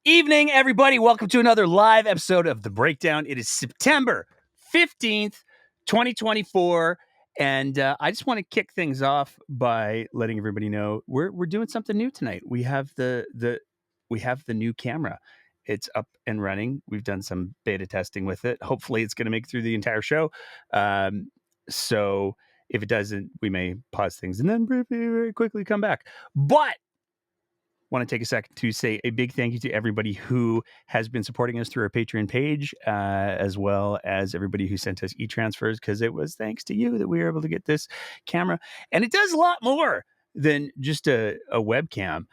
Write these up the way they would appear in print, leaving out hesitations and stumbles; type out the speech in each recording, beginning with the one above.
evening, everybody. Welcome to another live episode of The Breakdown. It is September 15th, 2024. And I just want to kick things off by letting everybody know we're doing something new tonight. We have the new camera. It's up and running. We've done some beta testing with it. Hopefully it's going to make it through the entire show. So if it doesn't, we may pause things and then very quickly come back. But want to take a second to say a big thank you to everybody who has been supporting us through our Patreon page, as well as everybody who sent us e-transfers, because it was thanks to you that we were able to get this camera. And it does a lot more than just a webcam.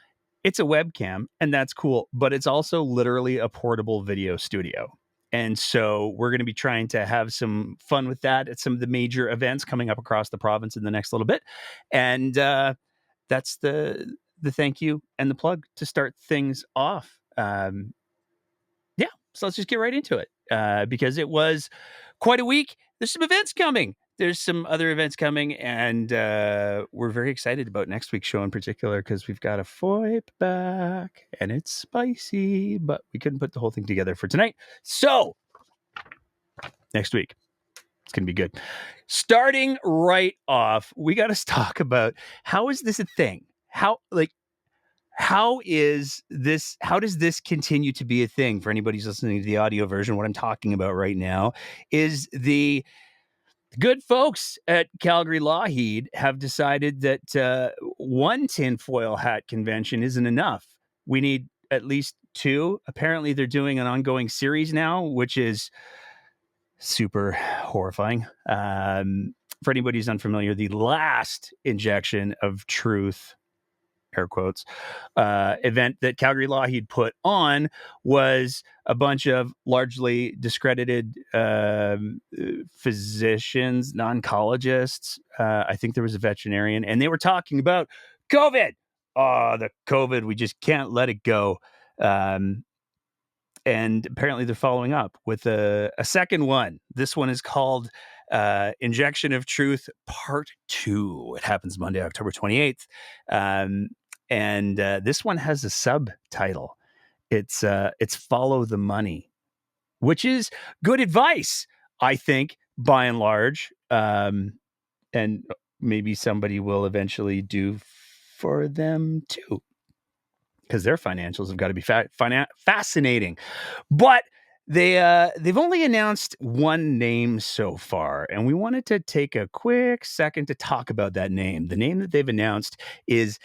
It's a webcam, and that's cool, but it's also literally a portable video studio. And so we're going to be trying to have some fun with that at some of the major events coming up across the province in the next little bit. And that's the thank you and the plug to start things off. So let's just get right into it, because it was quite a week. There's some events coming. There's some other events coming, and we're very excited about next week's show in particular, because we've got a FOIP back, and it's spicy, but we couldn't put the whole thing together for tonight. So next week, it's going to be good. Starting right off, we got to talk about, how is this a thing? How does this continue to be a thing? For anybody who's listening to the audio version, what I'm talking about right now is the good folks at Calgary Lougheed have decided that one tinfoil hat convention isn't enough. We need at least two. Apparently, they're doing an ongoing series now, which is super horrifying. For anybody who's unfamiliar, the last injection of truth, air quotes, event that Calgary Lougheed put on was a bunch of largely discredited physicians, non-oncologists. I think there was a veterinarian, and they were talking about COVID. The COVID, we just can't let it go. And apparently they're following up with a second one. This one is called Injection of Truth Part 2. It happens Monday, October 28th. And this one has a subtitle. It's Follow the Money, which is good advice, I think, by and large. And maybe somebody will eventually do for them too, because their financials have got to be fascinating. But they've only announced one name so far, and we wanted to take a quick second to talk about that name. The name that they've announced is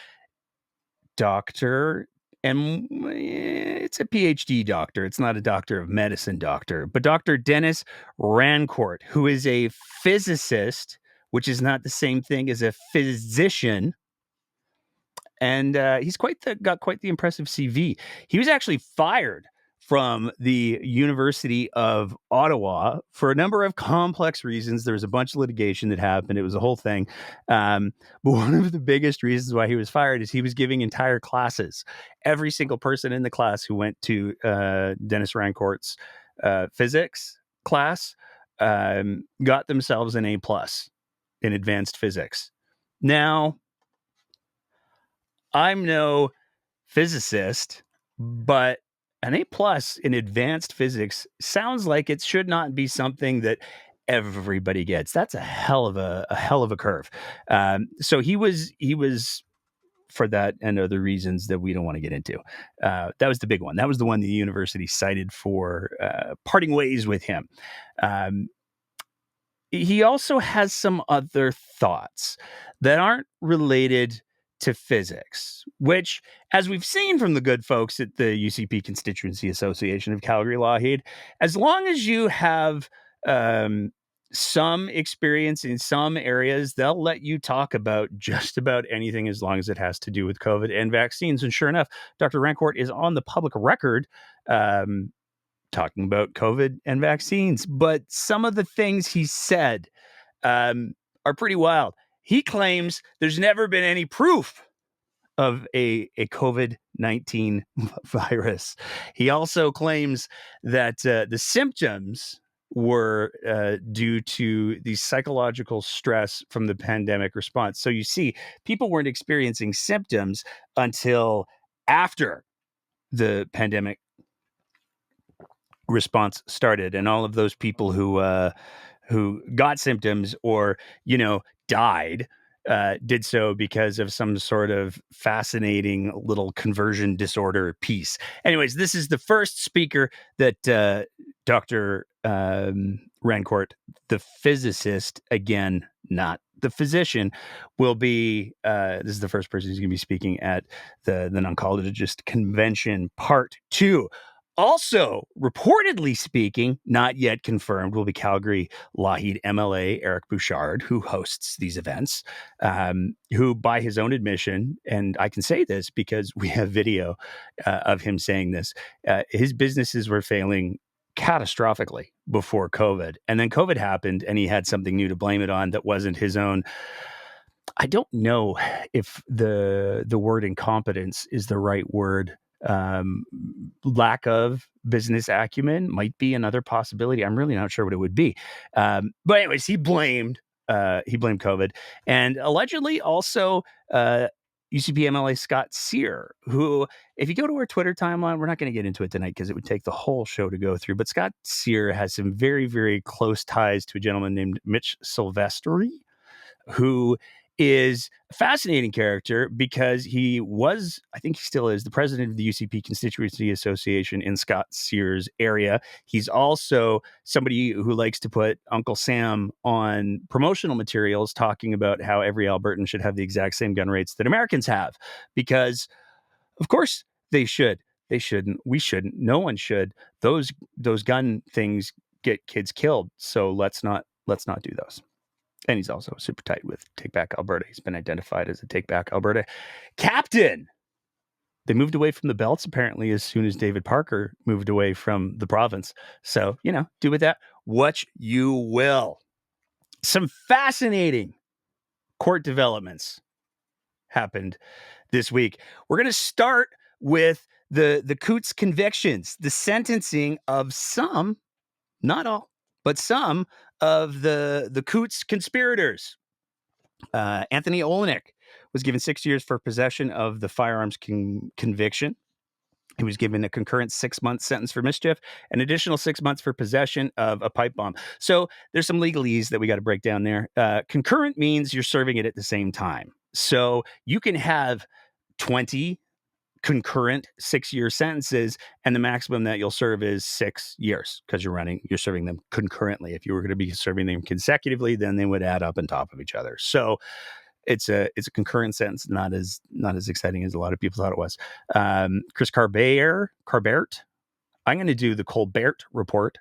Doctor, and it's a PhD doctor. It's not a doctor of medicine doctor, but Dr. Dennis Rancourt, who is a physicist, which is not the same thing as a physician. And he's got quite the impressive CV. He was actually fired from the University of Ottawa for a number of complex reasons. There was a bunch of litigation that happened. It was a whole thing. But one of the biggest reasons why he was fired is he was giving entire classes. Every single person in the class who went to Dennis Rancourt's physics class got themselves an A+ in advanced physics. Now, I'm no physicist, but an A+ in advanced physics sounds like it should not be something that everybody gets. That's a hell of a curve. So he was, for that and other reasons that we don't want to get into. That was the big one. That was the one the university cited for parting ways with him. He also has some other thoughts that aren't related to physics, which, as we've seen from the good folks at the UCP Constituency Association of Calgary Lougheed, as long as you have some experience in some areas, they'll let you talk about just about anything as long as it has to do with COVID and vaccines. And sure enough, Dr. Rancourt is on the public record talking about COVID and vaccines. But some of the things he said are pretty wild. He claims there's never been any proof of a COVID-19 virus. He also claims that the symptoms were due to the psychological stress from the pandemic response. So you see, people weren't experiencing symptoms until after the pandemic response started, and all of those people who got symptoms or died did so because of some sort of fascinating little conversion disorder piece. Anyways, this is the first speaker that Dr. Rancourt, the physicist, again, not the physician, will be. This is the first person who's going to be speaking at the non-oncologist convention part 2. Also, reportedly speaking, not yet confirmed, will be Calgary Lougheed MLA Eric Bouchard, who hosts these events, who, by his own admission, and I can say this because we have video of him saying this, his businesses were failing catastrophically before COVID. And then COVID happened and he had something new to blame it on that wasn't his own. I don't know if the word incompetence is the right word. Lack of business acumen might be another possibility. I'm really not sure what it would be. But anyways, he blamed COVID, and allegedly also UCP MLA Scott Sear, who, if you go to our Twitter timeline, we're not going to get into it tonight because it would take the whole show to go through. But Scott Sear has some very, very close ties to a gentleman named Mitch Silvestri, who is a fascinating character because he was, I think he still is, the president of the UCP Constituency Association in Scott Sear's area. He's also somebody who likes to put Uncle Sam on promotional materials talking about how every Albertan should have the exact same gun rates that Americans have, because of course they should. They shouldn't. We shouldn't. No one should. Those gun things get kids killed. So let's not do those. And he's also super tight with Take Back Alberta. He's been identified as a Take Back Alberta captain. They moved away from the belts, apparently, as soon as David Parker moved away from the province. So, do with that what you will. Some fascinating court developments happened this week. We're going to start with the Coutts convictions, the sentencing of some, not all, but some of the Coutts conspirators. Anthony Olenek was given 6 years for possession of the firearms conviction. He was given a concurrent 6-month sentence for mischief, an additional 6 months for possession of a pipe bomb. So there's some legalese that we got to break down there. Concurrent means you're serving it at the same time. So you can have 20 concurrent 6-year sentences, and the maximum that you'll serve is 6 years because you're serving them concurrently. If you were going to be serving them consecutively, then they would add up on top of each other. So it's a concurrent sentence, not as exciting as a lot of people thought it was. Chris Carbert. I'm going to do the Colbert report.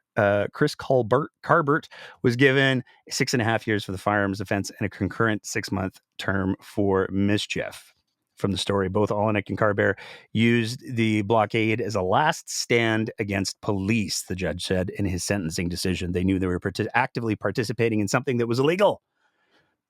Chris Carbert was given 6.5 years for the firearms offense and a concurrent 6-month term for mischief. From the story, both Olenek and Carbert used the blockade as a last stand against police, the judge said in his sentencing decision. They knew they were actively participating in something that was illegal,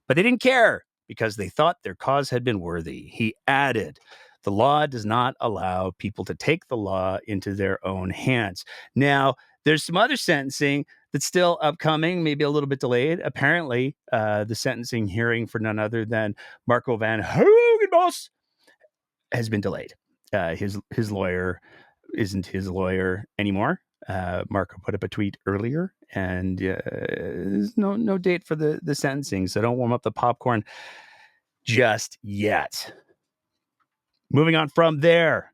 but they didn't care because they thought their cause had been worthy. He added, the law does not allow people to take the law into their own hands. Now, there's some other sentencing that's still upcoming, maybe a little bit delayed. Apparently, the sentencing hearing for none other than Marco Van Hogenbos has been delayed. His lawyer isn't his lawyer anymore. Marco put up a tweet earlier, and there's no date for the sentencing, so don't warm up the popcorn just yet. Moving on from there,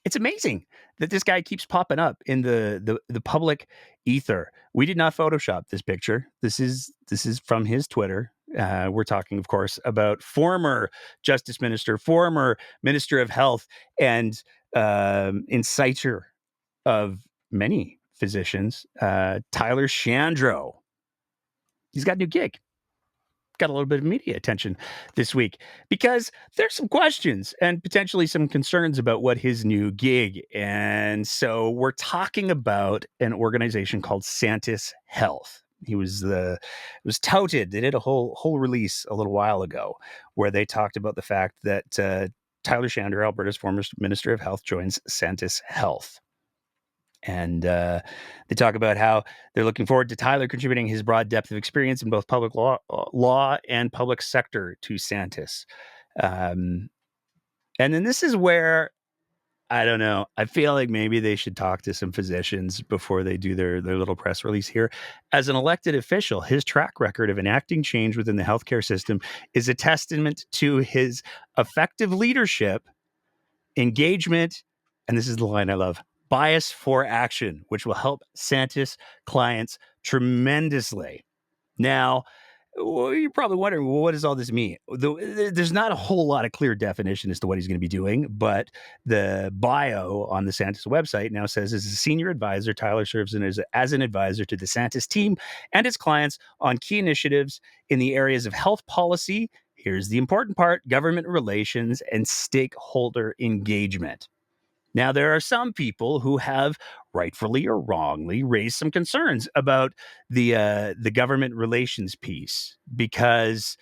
it's amazing that this guy keeps popping up in the public ether. We did not Photoshop this picture. This is from his Twitter. We're talking, of course, about former Justice Minister, former Minister of Health, and inciter of many physicians, Tyler Shandro. He's got a new gig. Got a little bit of media attention this week because there's some questions and potentially some concerns about what his new gig. And so we're talking about an organization called Santis Health. It was touted. They did a whole release a little while ago where they talked about the fact that Tyler Shandro, Alberta's former Minister of Health, joins Santis Health. And they talk about how they're looking forward to Tyler contributing his broad depth of experience in both public law and public sector to Santis. And then this is where I don't know. I feel like maybe they should talk to some physicians before they do their little press release here. As an elected official, his track record of enacting change within the healthcare system is a testament to his effective leadership, engagement, and this is the line I love, bias for action, which will help Santis clients tremendously. Now, well, you're probably wondering, well, what does all this mean? There's not a whole lot of clear definition as to what he's going to be doing, but the bio on the Santis website now says, as a senior advisor, Tyler serves as an advisor to the Santis team and its clients on key initiatives in the areas of health policy. Here's the important part: government relations and stakeholder engagement. Now, there are some people who have, rightfully or wrongly, raised some concerns about the government relations piece, because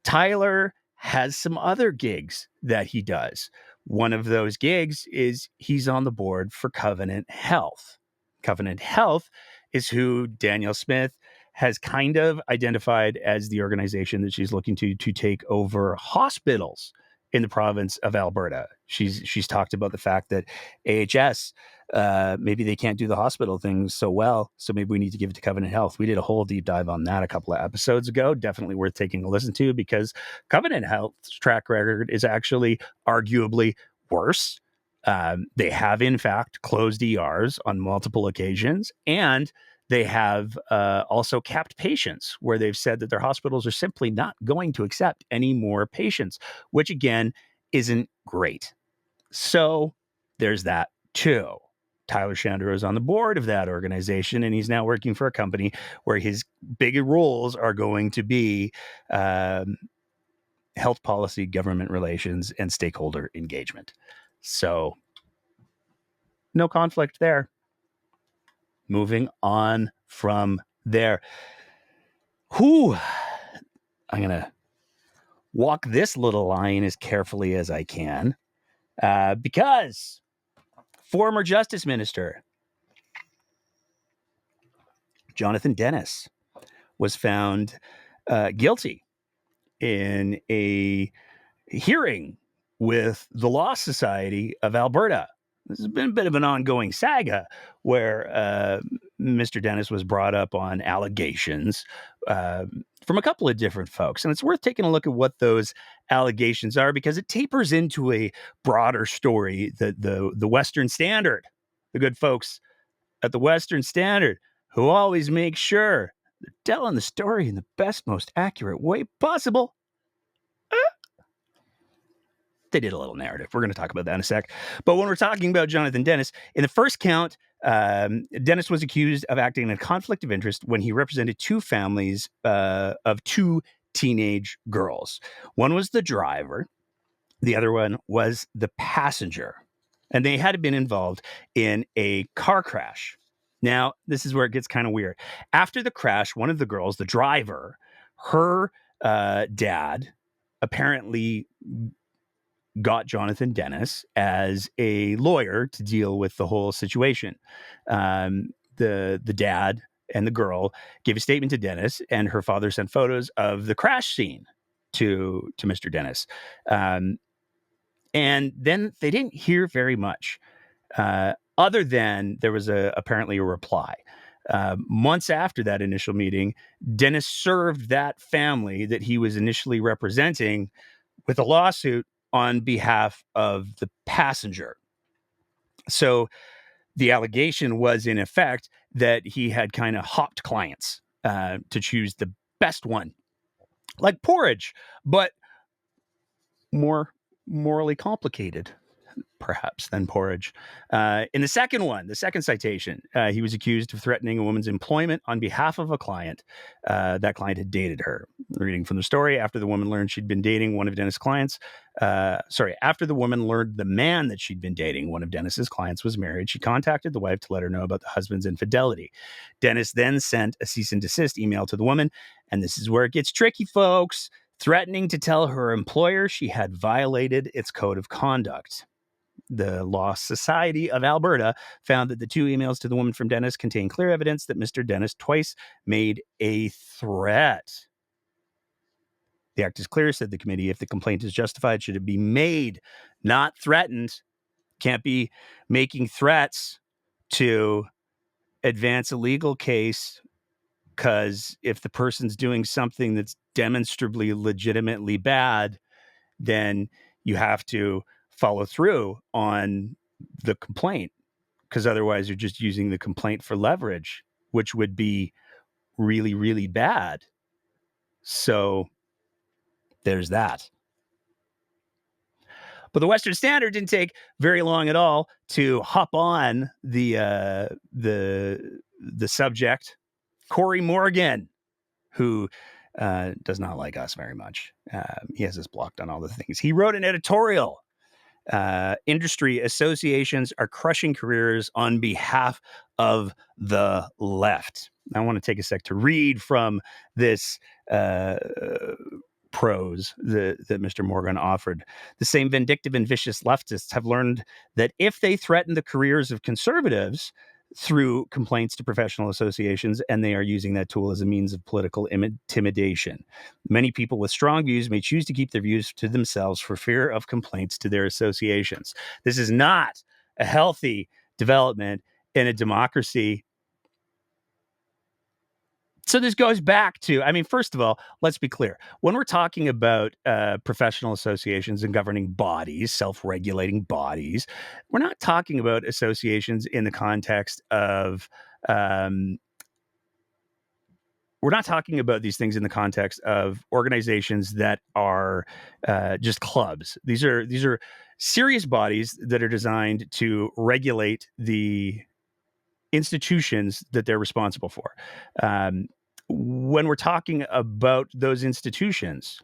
Tyler has some other gigs that he does. One of those gigs is he's on the board for Covenant Health. Covenant Health is who Danielle Smith has kind of identified as the organization that she's looking to take over hospitals in the province of Alberta. She's talked about the fact that AHS, maybe they can't do the hospital things so well, so maybe we need to give it to Covenant Health. We did a whole deep dive on that a couple of episodes ago. Definitely worth taking a listen to, because Covenant Health's track record is actually arguably worse. They have, in fact, closed ERs on multiple occasions, and they have also capped patients, where they've said that their hospitals are simply not going to accept any more patients, which again isn't great. So there's that too. Tyler Shandro is on the board of that organization, and he's now working for a company where his big roles are going to be health policy, government relations, and stakeholder engagement. So no conflict there. Moving on from there. I'm going to walk this little line as carefully as I can, because former Justice Minister Jonathan Dennis was found guilty in a hearing with the Law Society of Alberta. This has been a bit of an ongoing saga where Mr. Dennis was brought up on allegations from a couple of different folks. And it's worth taking a look at what those allegations are, because it tapers into a broader story that the Western Standard, the good folks at the Western Standard, who always make sure they're telling the story in the best, most accurate way possible. They did a little narrative. We're going to talk about that in a sec. But when we're talking about Jonathan Dennis, in the first count, Dennis was accused of acting in a conflict of interest when he represented two families of two teenage girls. One was the driver. The other one was the passenger. And they had been involved in a car crash. Now, this is where it gets kind of weird. After the crash, one of the girls, the driver, her dad apparently got Jonathan Dennis as a lawyer to deal with the whole situation. The dad and the girl gave a statement to Dennis, and her father sent photos of the crash scene to Mr. Dennis. And then they didn't hear very much, other than there was apparently a reply. Months after that initial meeting, Dennis served that family that he was initially representing with a lawsuit on behalf of the passenger. So the allegation was, in effect, that he had kind of hopped clients to choose the best one, like porridge, but more morally complicated, perhaps, than porridge. In the second citation, he was accused of threatening a woman's employment on behalf of a client. That client had dated her. Reading from the story, after the woman learned she'd been dating one of Dennis' clients, after the woman learned the man that she'd been dating, one of Dennis's clients, was married, she contacted the wife to let her know about the husband's infidelity. Dennis then sent a cease and desist email to the woman, and this is where it gets tricky, folks, threatening to tell her employer she had violated its code of conduct. The Law Society of Alberta found that the two emails to the woman from Dennis contain clear evidence that Mr. Dennis twice made a threat. The act is clear, said the committee. If the complaint is justified, should it be made, not threatened. Can't be making threats to advance a legal case, because if the person's doing something that's demonstrably legitimately bad, then you have to follow through on the complaint, because otherwise you're just using the complaint for leverage, which would be really, really bad. So there's that. But the Western Standard didn't take very long at all to hop on the subject. Corey Morgan, who does not like us very much. He has us blocked on all the things. He wrote an editorial. Industry associations are crushing careers on behalf of the left. I want to take a sec to read from this prose that Mr. Morgan offered. The same vindictive and vicious leftists have learned that if they threaten the careers of conservatives through complaints to professional associations, and they are using that tool as a means of political intimidation. Many people with strong views may choose to keep their views to themselves for fear of complaints to their associations. This is not a healthy development in a democracy. So this goes back to, I mean, first of all, let's be clear. When we're talking about professional associations and governing bodies, self-regulating bodies, we're not talking about associations in the context of, we're not talking about these things in the context of organizations that are just clubs. These are serious bodies that are designed to regulate the institutions that they're responsible for. When we're talking about those institutions,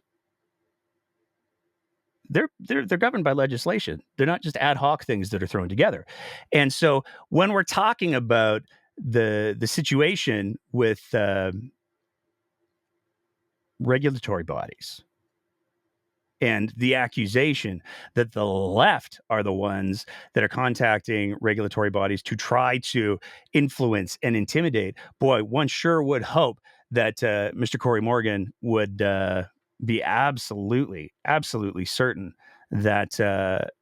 they're governed by legislation. They're not just ad hoc things that are thrown together. And so when we're talking about the situation with regulatory bodies and the accusation that the left are the ones that are contacting regulatory bodies to try to influence and intimidate, boy, one sure would hope that Mr. Corey Morgan would be absolutely certain that it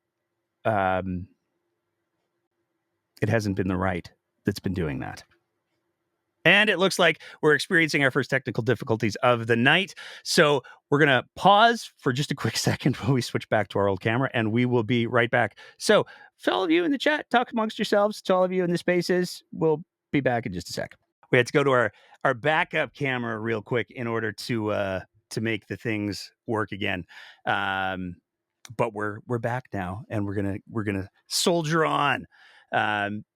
hasn't been the right that's been doing that. And it looks like we're experiencing our first technical difficulties of the night. So we're going to pause for just a quick second while we switch back to our old camera, and we will be right back. So for all of you in the chat, talk amongst yourselves. To all of you in the spaces, we'll be back in just a sec. We had to go to our backup camera real quick in order to make the things work again. But we're back now, and we're gonna soldier on,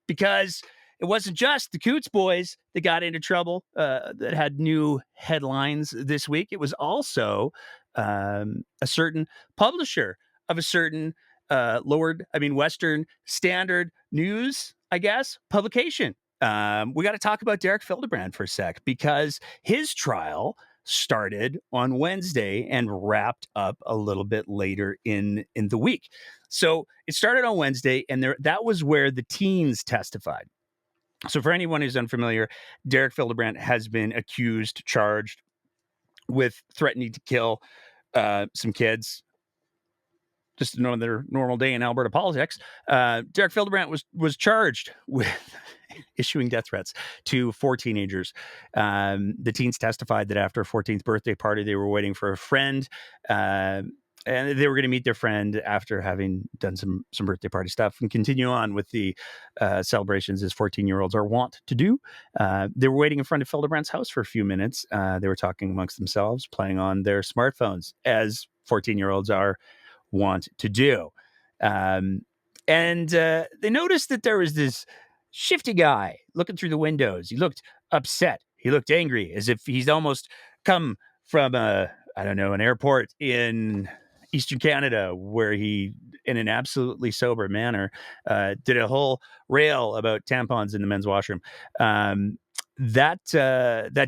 because it wasn't just the Coutts boys that got into trouble, that had new headlines this week. It was also a certain publisher of a certain Western Standard News, I guess, publication. We got to talk about Derek Fildebrandt for a sec, because his trial started on Wednesday and wrapped up a little bit later in the week. So it started on Wednesday, and that was where the teens testified. So for anyone who's unfamiliar, Derek Fildebrandt has been charged with threatening to kill some kids. Just another normal day in Alberta politics. Derek Fildebrandt was charged with issuing death threats to 4 teenagers. The teens testified that after a 14th birthday party, they were waiting for a friend, and they were going to meet their friend after having done some birthday party stuff and continue on with the celebrations as 14-year-olds are wont to do. They were waiting in front of Fildebrandt's house for a few minutes. They were talking amongst themselves, playing on their smartphones, as 14-year-olds are wont to do. And they noticed that there was this shifty guy looking through the windows. He looked upset. He looked angry, as if he's almost come from an airport in Eastern Canada, where he, in an absolutely sober manner, did a whole rail about tampons in the men's washroom. That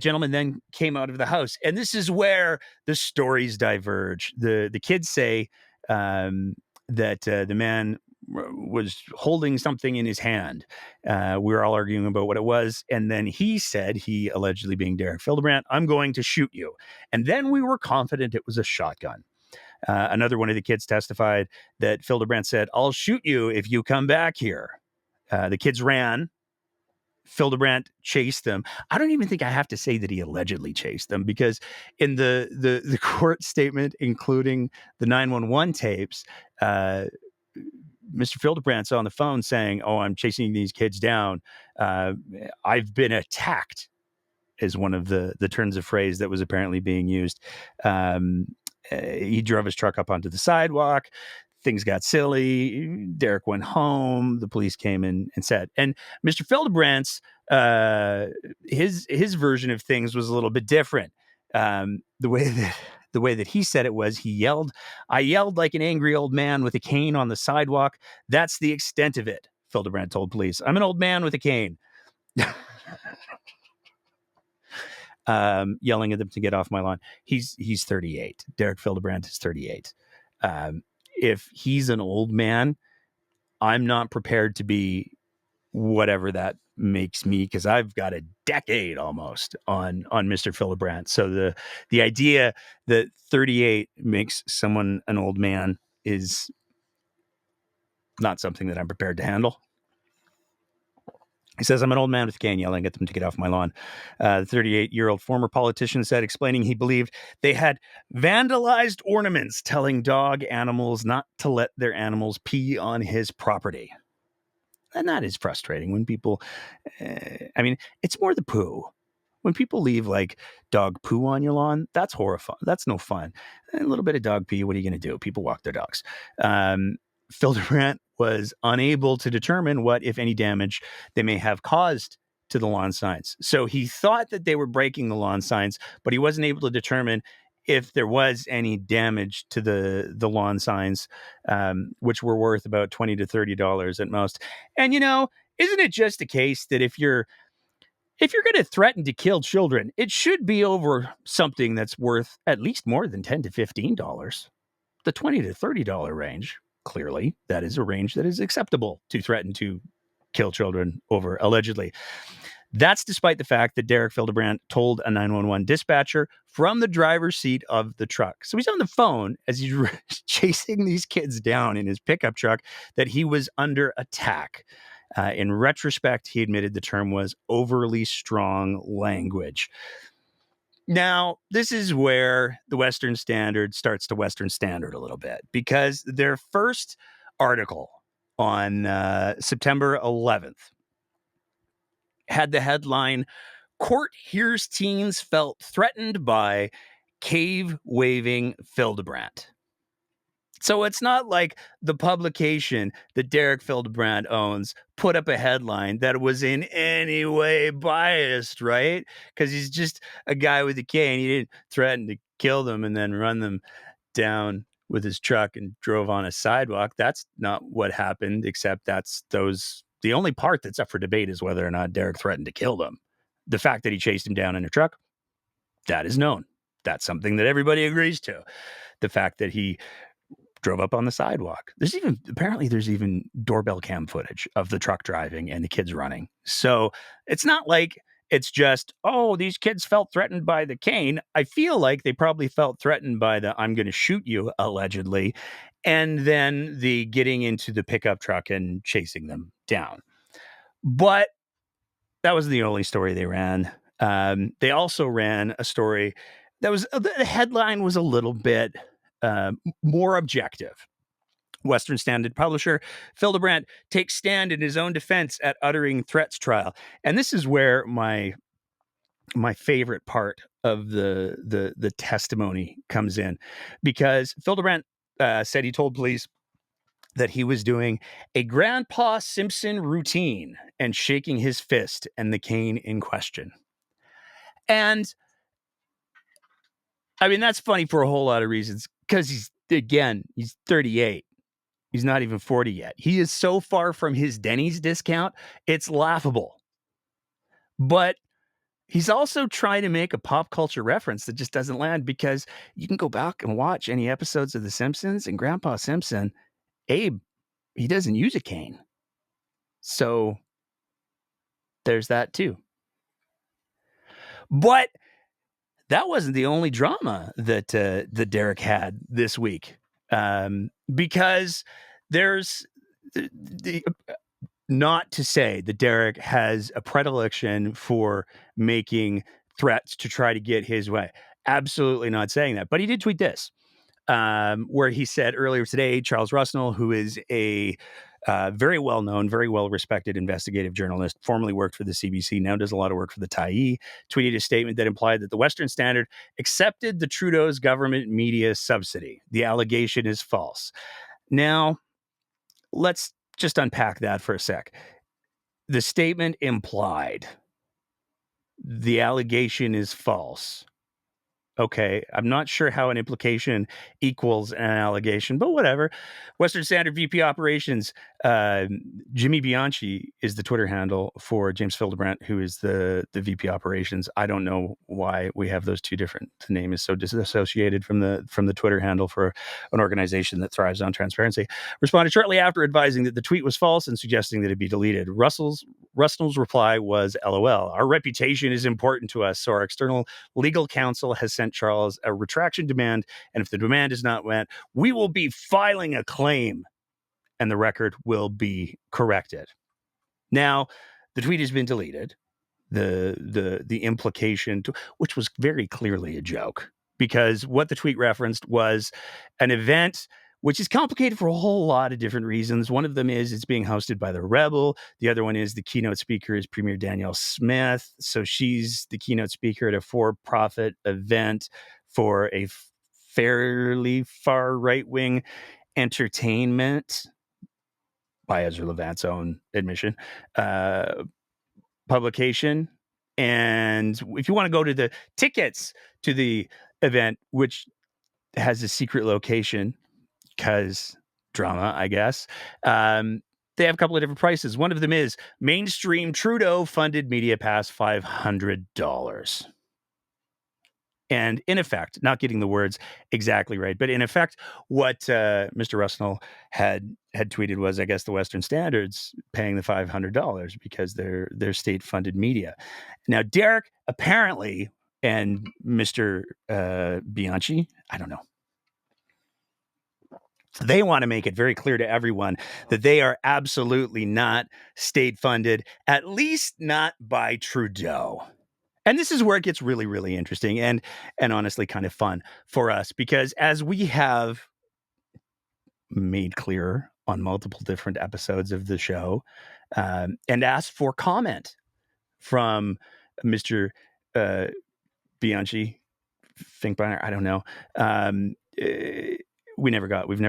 gentleman then came out of the house, and this is where the stories diverge. The kids say that the man was holding something in his hand. We were all arguing about what it was, and then he said, he allegedly being Derek Fildebrandt, "I'm going to shoot you." And then we were confident it was a shotgun. Another one of the kids testified that Fildebrandt said, "I'll shoot you if you come back here." The kids ran. Fildebrandt chased them. I don't even think I have to say that he allegedly chased them, because in the court statement, including the 911 tapes, Mr. Fildebrandt's on the phone saying, "Oh, I'm chasing these kids down. I've been attacked," is one of the turns of phrase that was apparently being used. He drove his truck up onto the sidewalk. Things got silly. Derek went home. The police came in and said, and Mr. Fildebrandt's his version of things was a little bit different. The way that he said it was, "I yelled like an angry old man with a cane on the sidewalk. That's the extent of it," Fildebrandt told police. "I'm an old man with a cane." Yelling at them to get off my lawn. He's 38. Derek Fildebrandt is 38. If he's an old man, I'm not prepared to be whatever that makes me, because I've got a decade almost on Mr. Fildebrandt. So the idea that 38 makes someone an old man is not something that I'm prepared to handle. He says, "I'm an old man with a cane yelling at them to get off my lawn." The 38-year-old former politician said, explaining he believed they had vandalized ornaments telling dog animals not to let their animals pee on his property. And that is frustrating when people, it's more the poo. When people leave like dog poo on your lawn, that's horrifying. That's no fun. A little bit of dog pee, what are you going to do? People walk their dogs. Fildebrandt was unable to determine what, if any, damage they may have caused to the lawn signs. So he thought that they were breaking the lawn signs, but he wasn't able to determine if there was any damage to the lawn signs, which were worth about $20 to $30 at most. And, isn't it just a case that if you're going to threaten to kill children, it should be over something that's worth at least more than $10 to $15. The $20 to $30 range, clearly, that is a range that is acceptable to threaten to kill children over, allegedly. That's despite the fact that Derek Fildebrandt told a 911 dispatcher from the driver's seat of the truck. So he's on the phone as he's chasing these kids down in his pickup truck that he was under attack. In retrospect, he admitted the term was overly strong language. Now, this is where the Western Standard starts to Western Standard a little bit, because their first article on September 11th had the headline, "Court Hears Teens Felt Threatened by Cave-Waving Fildebrandt." So it's not like the publication that Derek Fildebrandt owns put up a headline that was in any way biased, right? Because he's just a guy with a cane. He didn't threaten to kill them and then run them down with his truck and drove on a sidewalk. That's not what happened, except the only part that's up for debate is whether or not Derek threatened to kill them. The fact that he chased him down in a truck, that is known. That's something that everybody agrees to. The fact that he drove up on the sidewalk. There's even doorbell cam footage of the truck driving and the kids running. So it's not like it's just, oh, these kids felt threatened by the cane. I feel like they probably felt threatened by the "I'm going to shoot you," allegedly, and then the getting into the pickup truck and chasing them down. But that was the only story they ran. They also ran a story that was, the headline was a little bit more objective. Western Standard publisher Fildebrandt takes stand in his own defense at uttering threats trial. And this is where my favorite part of the testimony comes in, because Fildebrandt said he told police that he was doing a Grandpa Simpson routine and shaking his fist and the cane in question. And that's funny for a whole lot of reasons, because he's 38. He's not even 40 yet. He is so far from his Denny's discount, it's laughable. But he's also trying to make a pop culture reference that just doesn't land, because you can go back and watch any episodes of The Simpsons, and Grandpa Simpson, Abe, he doesn't use a cane. So there's that too. But that wasn't the only drama that Derek had this week, because there's not to say that Derek has a predilection for making threats to try to get his way. Absolutely not saying that. But he did tweet this, where he said earlier today, Charles Rusnell, who is a very well-known, very well-respected investigative journalist, formerly worked for the CBC, now does a lot of work for the Tyee, tweeted a statement that implied that the Western Standard accepted the Trudeau's government media subsidy. The allegation is false. Now, let's just unpack that for a sec. The statement implied the allegation is false. Okay, I'm not sure how an implication equals an allegation, but whatever. Western Standard VP Operations, Jimmy Bianchi is the Twitter handle for James Fildebrandt, who is the VP Operations. I don't know why we have those two different. The name is so disassociated from the Twitter handle for an organization that thrives on transparency. Responded shortly after advising that the tweet was false and suggesting that it be deleted. Rusnell's reply was, "LOL. Our reputation is important to us, so our external legal counsel has sent Charles a retraction demand, and if the demand is not met, we will be filing a claim and the record will be corrected." Now, the tweet has been deleted. The implication, which was very clearly a joke, because what the tweet referenced was an event which is complicated for a whole lot of different reasons. One of them is it's being hosted by the Rebel. The other one is the keynote speaker is Premier Danielle Smith. So she's the keynote speaker at a for-profit event for a fairly far right-wing entertainment, by Ezra Levant's own admission, publication. And if you want to go to the tickets to the event, which has a secret location, because drama, I guess, they have a couple of different prices. One of them is mainstream Trudeau-funded media pass, $500. And in effect, not getting the words exactly right, but in effect, what Mr. Rusnell had tweeted was, I guess, the Western Standard's paying the $500 because they're state-funded media. Now, Derek apparently and Mr. Bianchi, I don't know, they want to make it very clear to everyone that they are absolutely not state-funded, at least not by Trudeau. And this is where it gets really, really interesting and honestly kind of fun for us, because as we have made clear on multiple different episodes of the show, and asked for comment from Mr. Bianchi, Finkbeiner, I don't know. We've never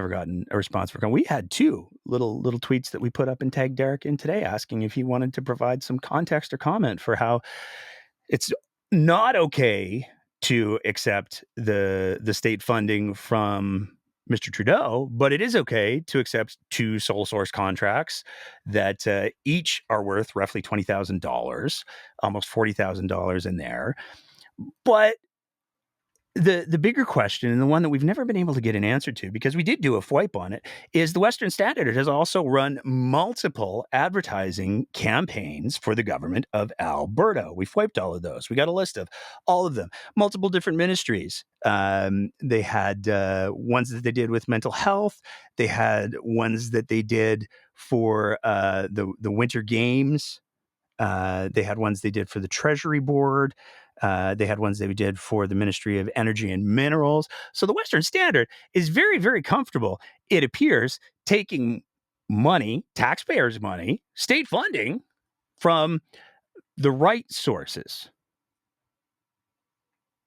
gotten a response from him. We had two little tweets that we put up and tagged Derek in today, asking if he wanted to provide some context or comment for how it's not okay to accept the state funding from Mr. Trudeau, but it is okay to accept two sole source contracts that each are worth roughly $20,000, almost $40,000 in there. But the bigger question, and the one that we've never been able to get an answer to, because we did do a FWIPE on it, is the Western Standard has also run multiple advertising campaigns for the government of Alberta. We FWIPed all of those. We got a list of all of them, multiple different ministries. They had ones that they did with mental health. They had ones that they did for the Winter Games. They had ones they did for the Treasury Board. They had ones they did for the Ministry of Energy and Minerals. So the Western Standard is very, very comfortable, it appears, taking money, taxpayers' money, state funding from the right sources.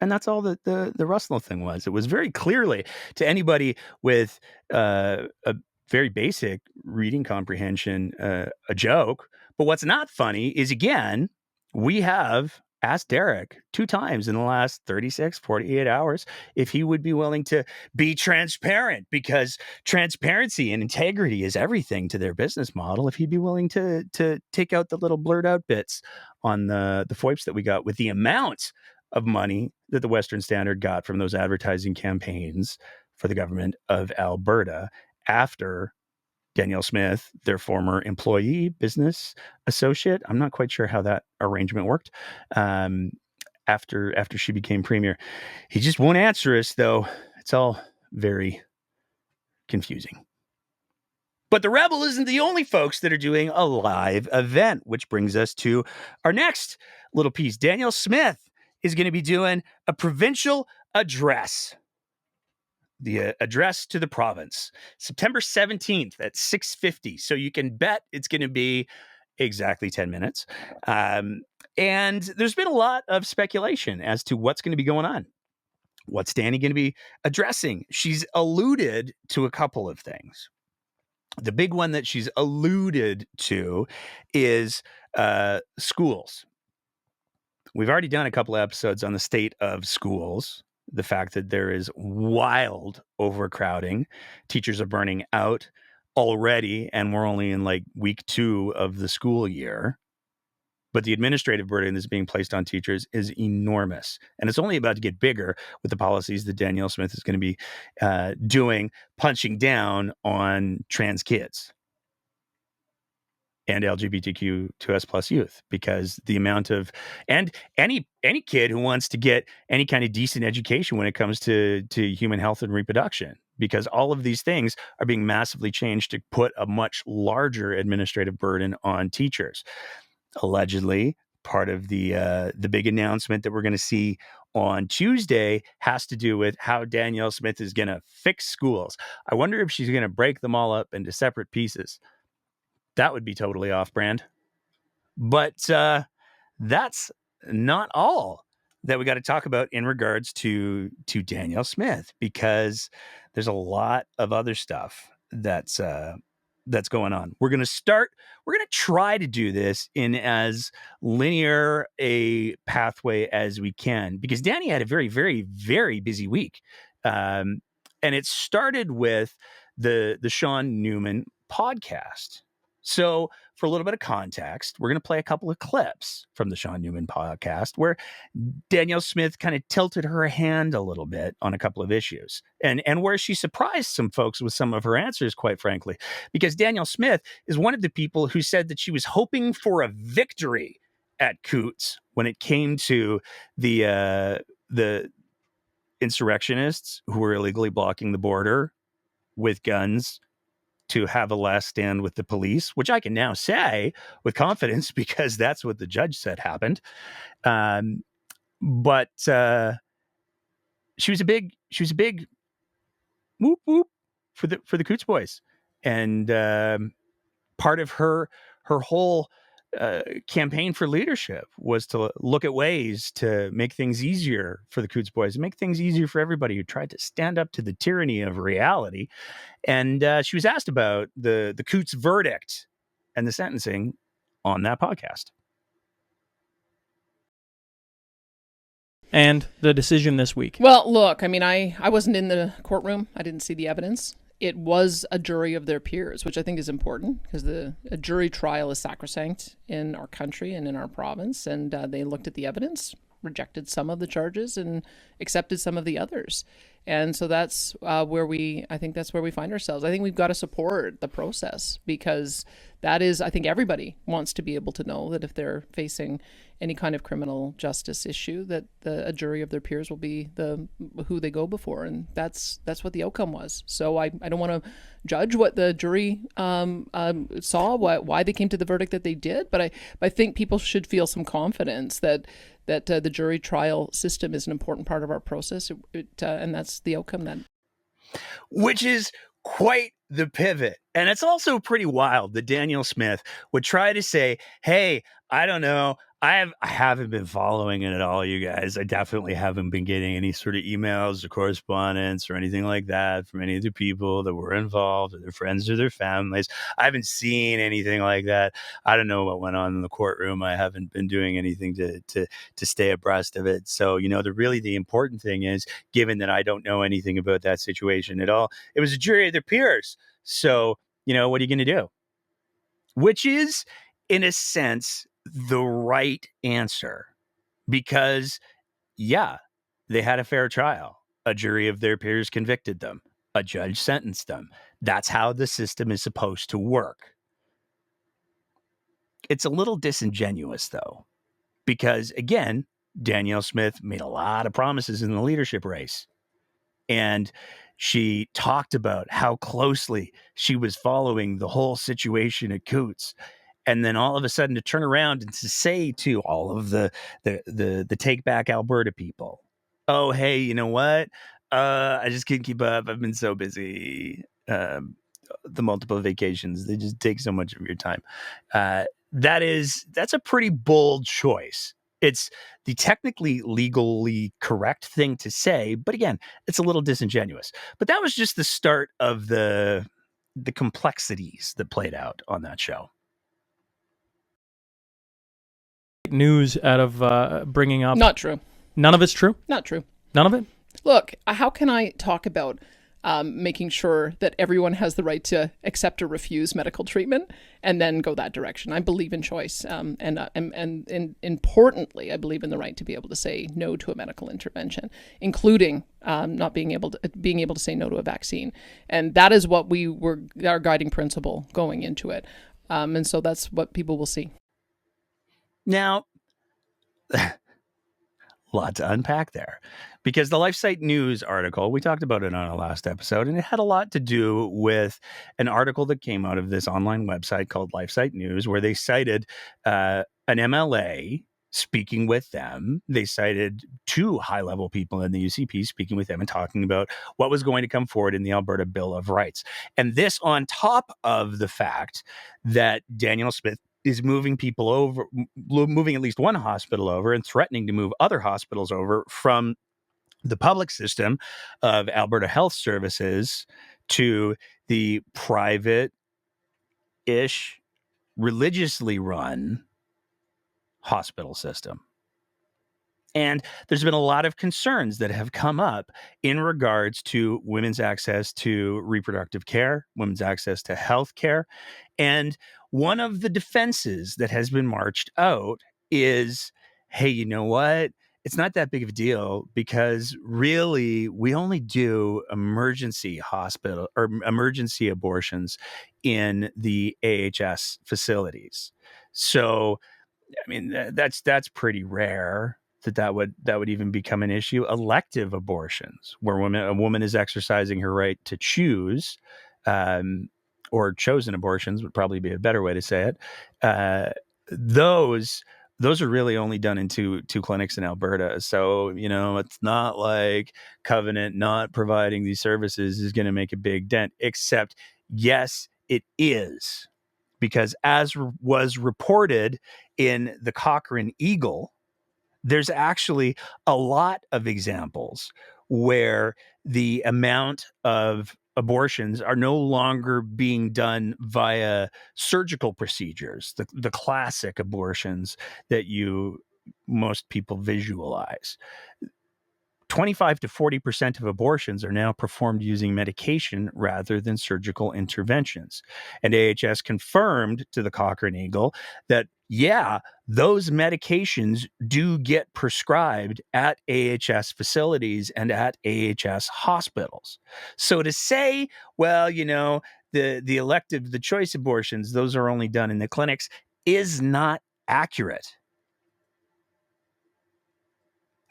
And that's all that the Rusnell thing was. It was very clearly, to anybody with a very basic reading comprehension, a joke. But what's not funny is, again, we have asked Derek 2 times in the last 36, 48 hours if he would be willing to be transparent, because transparency and integrity is everything to their business model. If he'd be willing to take out the little blurred out bits on the FOIPs that we got with the amount of money that the Western Standard got from those advertising campaigns for the government of Alberta after Danielle Smith, their former employee, business associate. I'm not quite sure how that arrangement worked. after she became premier. He just won't answer us, though. It's all very confusing. But the Rebel isn't the only folks that are doing a live event, which brings us to our next little piece. Danielle Smith is going to be doing a provincial address. The address to the province, September 17th at 6:50. So you can bet it's going to be exactly 10 minutes. And there's been a lot of speculation as to what's going to be going on. What's Danny going to be addressing? She's alluded to a couple of things. The big one that she's alluded to is schools. We've already done a couple of episodes on the state of schools, the fact that there is wild overcrowding. Teachers are burning out already, and we're only in like week 2 of the school year. But the administrative burden that's being placed on teachers is enormous. And it's only about to get bigger with the policies that Danielle Smith is going to be doing, punching down on trans kids and LGBTQ2S plus youth, because the amount of, and any kid who wants to get any kind of decent education when it comes to human health and reproduction, because all of these things are being massively changed to put a much larger administrative burden on teachers. Allegedly, part of the big announcement that we're going to see on Tuesday has to do with how Danielle Smith is going to fix schools. I wonder if she's going to break them all up into separate pieces. That would be totally off-brand. But that's not all that we got to talk about in regards to Danielle Smith, because there's a lot of other stuff that's going on. We're going to try to do this in as linear a pathway as we can, because Danny had a very, very, very busy week. And it started with the Sean Newman podcast. So for a little bit of context, we're going to play a couple of clips from the Sean Newman podcast where Danielle Smith kind of tilted her hand a little bit on a couple of issues, and where she surprised some folks with some of her answers, quite frankly, because Danielle Smith is one of the people who said that she was hoping for a victory at Coutts when it came to the insurrectionists who were illegally blocking the border with guns to have a last stand with the police, which I can now say with confidence because that's what the judge said happened. But she was a big whoop whoop for the Coutts boys, and part of her whole campaign for leadership was to look at ways to make things easier for the Coutts boys, make things easier for everybody who tried to stand up to the tyranny of reality. And she was asked about the Coutts verdict and the sentencing on that podcast. And the decision this week. Well, look, I mean, I wasn't in the courtroom. I didn't see the evidence. It was a jury of their peers, which I think is important, because a jury trial is sacrosanct in our country and in our province. And they looked at the evidence, rejected some of the charges, and accepted some of the others. And so that's where we find ourselves. I think we've got to support the process, because that is, I think everybody wants to be able to know that if they're facing any kind of criminal justice issue, that a jury of their peers will be who they go before. And that's what the outcome was. So I don't want to judge what the jury saw, why they came to the verdict that they did, but I think people should feel some confidence that the jury trial system is an important part of our process, and that's the outcome then. Which is quite the pivot. And it's also pretty wild that Danielle Smith would try to say, hey, I don't know, I haven't been following it at all, you guys. I definitely haven't been getting any sort of emails or correspondence or anything like that from any of the people that were involved, or their friends or their families. I haven't seen anything like that. I don't know what went on in the courtroom. I haven't been doing anything to stay abreast of it. So, the important thing is, given that I don't know anything about that situation at all, it was a jury of their peers. So, what are you going to do? Which is, in a sense, the right answer, because they had a fair trial. A jury of their peers convicted them. A judge sentenced them. That's how the system is supposed to work. It's a little disingenuous, though, because again, Danielle Smith made a lot of promises in the leadership race. And she talked about how closely she was following the whole situation at Coutts. And then all of a sudden to turn around and to say to all of the Take Back Alberta people, oh, hey, you know what? I just can't keep up. I've been so busy. The multiple vacations, they just take so much of your time. That's a pretty bold choice. It's the technically legally correct thing to say, but again, it's a little disingenuous. But that was just the start of the complexities that played out on that show. News out of bringing up. Not true. None of it's true? Not true. None of it? Look, how can I talk about making sure that everyone has the right to accept or refuse medical treatment and then go that direction? I believe in choice. And importantly, I believe in the right to be able to say no to a medical intervention, including not being able to say no to a vaccine. And that is what our guiding principle going into it. And so that's what people will see. Now, a lot to unpack there, because the LifeSite News article, we talked about it on our last episode, and it had a lot to do with an article that came out of this online website called LifeSite News, where they cited an MLA speaking with them. They cited two high-level people in the UCP speaking with them and talking about what was going to come forward in the Alberta Bill of Rights. And this on top of the fact that Danielle Smith is moving people over, moving at least one hospital over and threatening to move other hospitals over from the public system of Alberta Health Services to the private-ish, religiously run hospital system. And there's been a lot of concerns that have come up in regards to women's access to reproductive care, women's access to health care. And one of the defenses that has been marched out is, hey, you know what? It's not that big of a deal because really we only do emergency hospital or emergency abortions in the AHS facilities. So, I mean, that's pretty rare that would even become an issue. Elective abortions, where a woman is exercising her right to choose, or chosen abortions would probably be a better way to say it. Those are really only done in two clinics in Alberta. So, it's not like Covenant not providing these services is going to make a big dent, except, yes, it is. Because as was reported in the Cochrane Eagle, there's actually a lot of examples where the amount of abortions are no longer being done via surgical procedures, the classic abortions that most people visualize. 25 to 40% of abortions are now performed using medication rather than surgical interventions. And AHS confirmed to the Cochrane Eagle that, yeah, those medications do get prescribed at AHS facilities and at AHS hospitals. So to say, well, the elective, the choice abortions, those are only done in the clinics, is not accurate.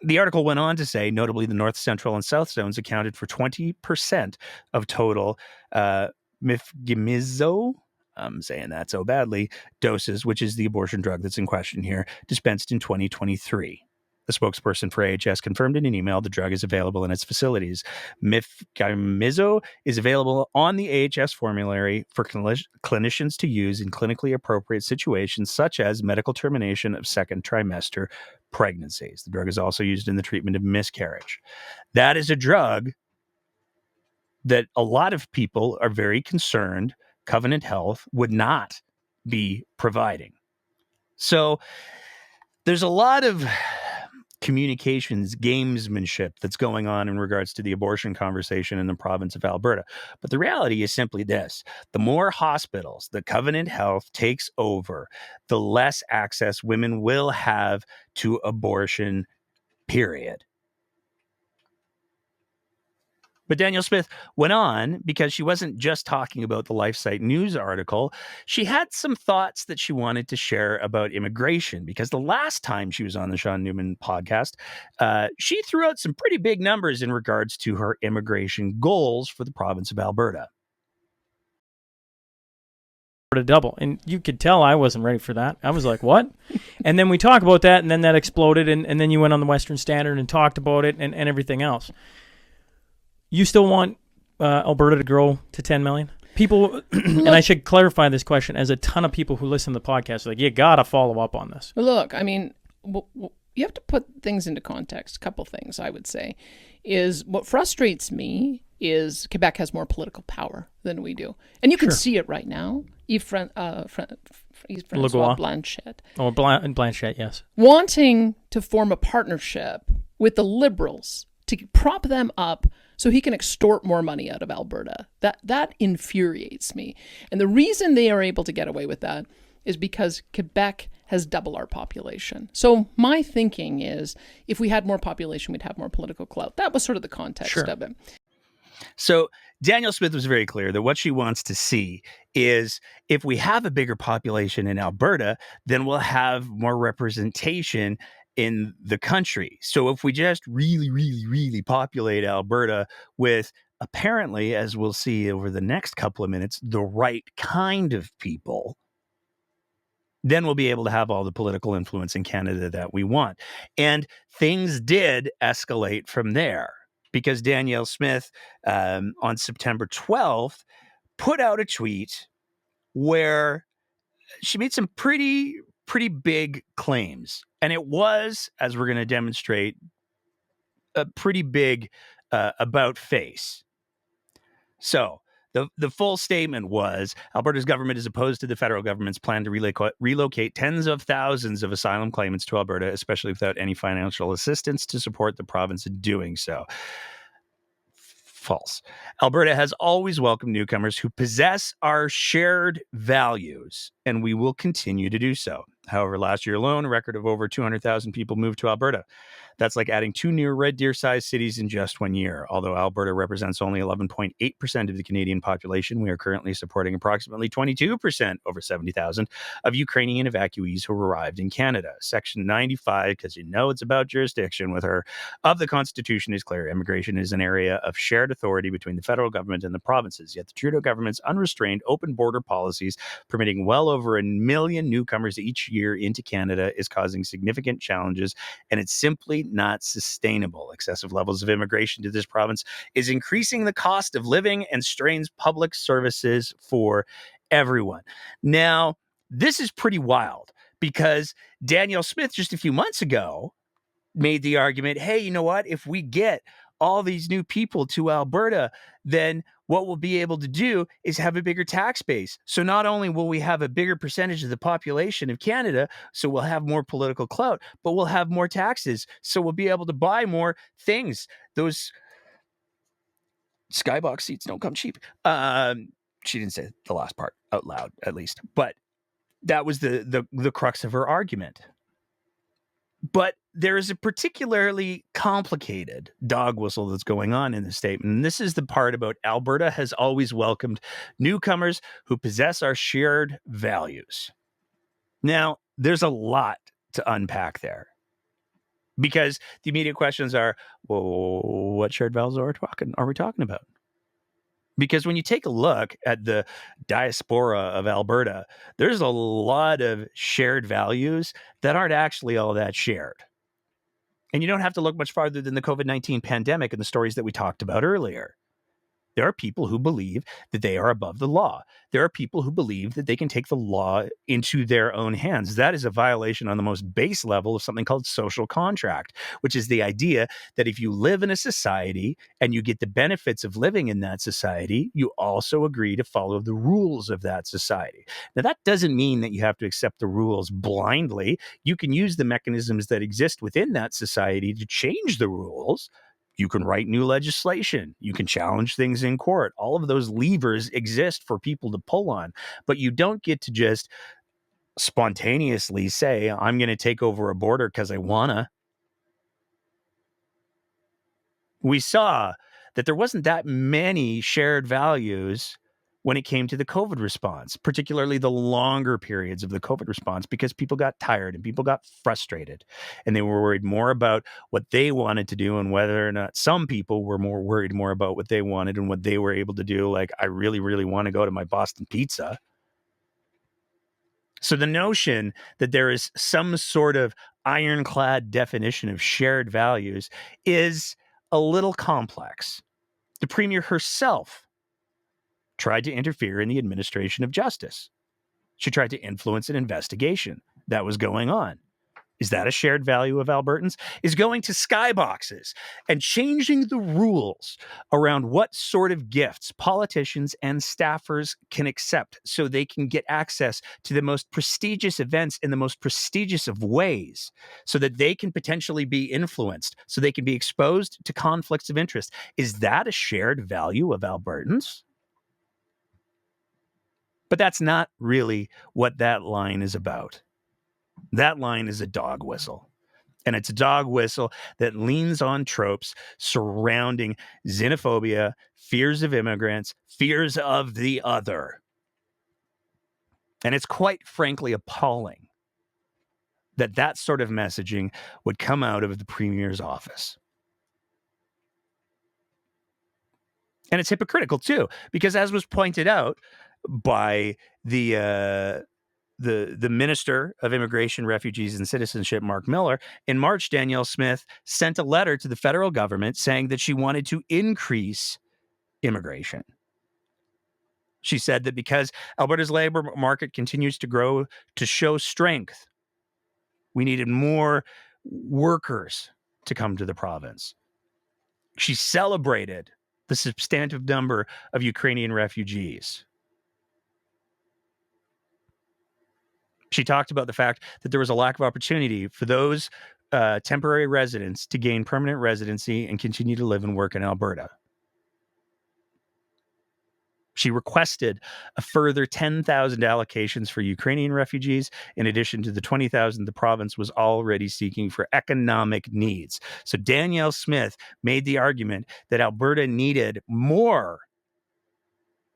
The article went on to say, notably, the North, Central, and South zones accounted for 20% of total mifgimizo, I'm saying that so badly, doses, which is the abortion drug that's in question here, dispensed in 2023. A spokesperson for AHS confirmed in an email the drug is available in its facilities. Mifgimizo is available on the AHS formulary for clinicians to use in clinically appropriate situations, such as medical termination of second trimester pregnancies. The drug is also used in the treatment of miscarriage. That is a drug that a lot of people are very concerned Covenant Health would not be providing. So there's a lot of communications gamesmanship that's going on in regards to the abortion conversation in the province of Alberta. But the reality is simply this: the more hospitals that Covenant Health takes over, the less access women will have to abortion, period. But Danielle Smith went on because she wasn't just talking about the LifeSite News article. She had some thoughts that she wanted to share about immigration, because the last time she was on the Sean Newman podcast, she threw out some pretty big numbers in regards to her immigration goals for the province of Alberta. To double, and you could tell I wasn't ready for that. I was like, what? And then we talk about that, and then that exploded, and then you went on the Western Standard and talked about it and everything else. You still want Alberta to grow to 10 million? People, and I should clarify this question, as a ton of people who listen to the podcast are like, you got to follow up on this. Look, I mean, you have to put things into context. A couple things I would say is what frustrates me is Quebec has more political power than we do. And you can see it right now. François Blanchet. Oh, Blanchet, yes. Wanting to form a partnership with the Liberals to prop them up so he can extort more money out of Alberta. That infuriates me. And the reason they are able to get away with that is because Quebec has double our population. So my thinking is if we had more population, we'd have more political clout. That was sort of the context of it. So Danielle Smith was very clear that what she wants to see is if we have a bigger population in Alberta, then we'll have more representation in the country. So if we just really, really, really populate Alberta with, apparently, as we'll see over the next couple of minutes, the right kind of people, then we'll be able to have all the political influence in Canada that we want. And things did escalate from there, because Danielle Smith on September 12th put out a tweet where she made some pretty big claims. And it was, as we're going to demonstrate, a pretty big about face. So the full statement was, Alberta's government is opposed to the federal government's plan to relocate tens of thousands of asylum claimants to Alberta, especially without any financial assistance to support the province in doing so. False. Alberta has always welcomed newcomers who possess our shared values, and we will continue to do so. However, last year alone, a record of over 200,000 people moved to Alberta. That's like adding 2 near Red Deer-sized cities in just 1 year. Although Alberta represents only 11.8% of the Canadian population, we are currently supporting approximately 22%, over 70,000, of Ukrainian evacuees who arrived in Canada. Section 95, because you know it's about jurisdiction with her, of the Constitution is clear. Immigration is an area of shared authority between the federal government and the provinces. Yet the Trudeau government's unrestrained open border policies, permitting well over 1 million newcomers each year into Canada, is causing significant challenges, and it's simply not sustainable. Excessive levels of immigration to this province is increasing the cost of living and strains public services for everyone. Now, this is pretty wild, because Danielle Smith just a few months ago made the argument, hey, you know what? If we get all these new people to Alberta, then what we'll be able to do is have a bigger tax base. So not only will we have a bigger percentage of the population of Canada, so we'll have more political clout, but we'll have more taxes. So we'll be able to buy more things. Those skybox seats don't come cheap. She didn't say the last part out loud, at least, but that was the crux of her argument. But there is a particularly complicated dog whistle that's going on in this statement. And this is the part about Alberta has always welcomed newcomers who possess our shared values. Now, there's a lot to unpack there, because the immediate questions are, well, what shared values are we talking about? Because when you take a look at the diaspora of Alberta, there's a lot of shared values that aren't actually all that shared. And you don't have to look much farther than the COVID-19 pandemic and the stories that we talked about earlier. There are people who believe that they are above the law. There are people who believe that they can take the law into their own hands. That is a violation on the most base level of something called social contract, which is the idea that if you live in a society and you get the benefits of living in that society, you also agree to follow the rules of that society. Now, that doesn't mean that you have to accept the rules blindly. You can use the mechanisms that exist within that society to change the rules. You can write new legislation. You can challenge things in court. All of those levers exist for people to pull on, but you don't get to just spontaneously say, I'm going to take over a border because I want to. We saw that there wasn't that many shared values when it came to the COVID response, particularly the longer periods of the COVID response, because people got tired and people got frustrated, and they were worried more about what they wanted to do and whether or not some people were worried more about what they wanted and what they were able to do. Like, I really, really want to go to my Boston Pizza. So the notion that there is some sort of ironclad definition of shared values is a little complex. The premier herself tried to interfere in the administration of justice. She tried to influence an investigation that was going on. Is that a shared value of Albertans? Is going to skyboxes and changing the rules around what sort of gifts politicians and staffers can accept so they can get access to the most prestigious events in the most prestigious of ways, so that they can potentially be influenced, so they can be exposed to conflicts of interest. Is that a shared value of Albertans? But that's not really what that line is about. That line is a dog whistle. And it's a dog whistle that leans on tropes surrounding xenophobia, fears of immigrants, fears of the other. And it's quite frankly appalling that that sort of messaging would come out of the premier's office. And it's hypocritical too, because as was pointed out by the Minister of Immigration, Refugees, and Citizenship, Mark Miller, in March, Danielle Smith sent a letter to the federal government saying that she wanted to increase immigration. She said that because Alberta's labor market continues to grow to show strength, we needed more workers to come to the province. She celebrated the substantive number of Ukrainian refugees. She talked about the fact that there was a lack of opportunity for those temporary residents to gain permanent residency and continue to live and work in Alberta. She requested a further 10,000 allocations for Ukrainian refugees, in addition to the 20,000 the province was already seeking for economic needs. So Danielle Smith made the argument that Alberta needed more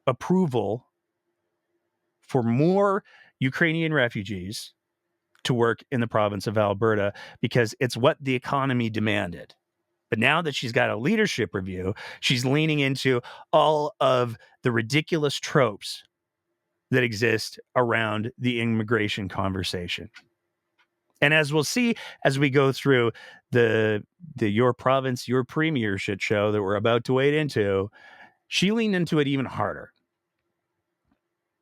approval for more Ukrainian refugees to work in the province of Alberta because it's what the economy demanded. But now that she's got a leadership review, she's leaning into all of the ridiculous tropes that exist around the immigration conversation. And as we'll see as we go through the Your Province, Your Premier shit show that we're about to wade into, she leaned into it even harder.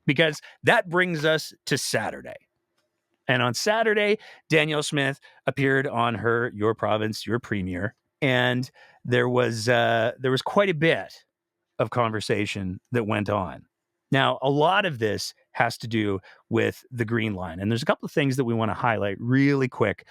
Because that brings us to Saturday. And on Saturday, Danielle Smith appeared on her Your Province, Your Premier, and there was quite a bit of conversation that went on. Now, a lot of this has to do with the Green Line, and there's a couple of things that we want to highlight really quick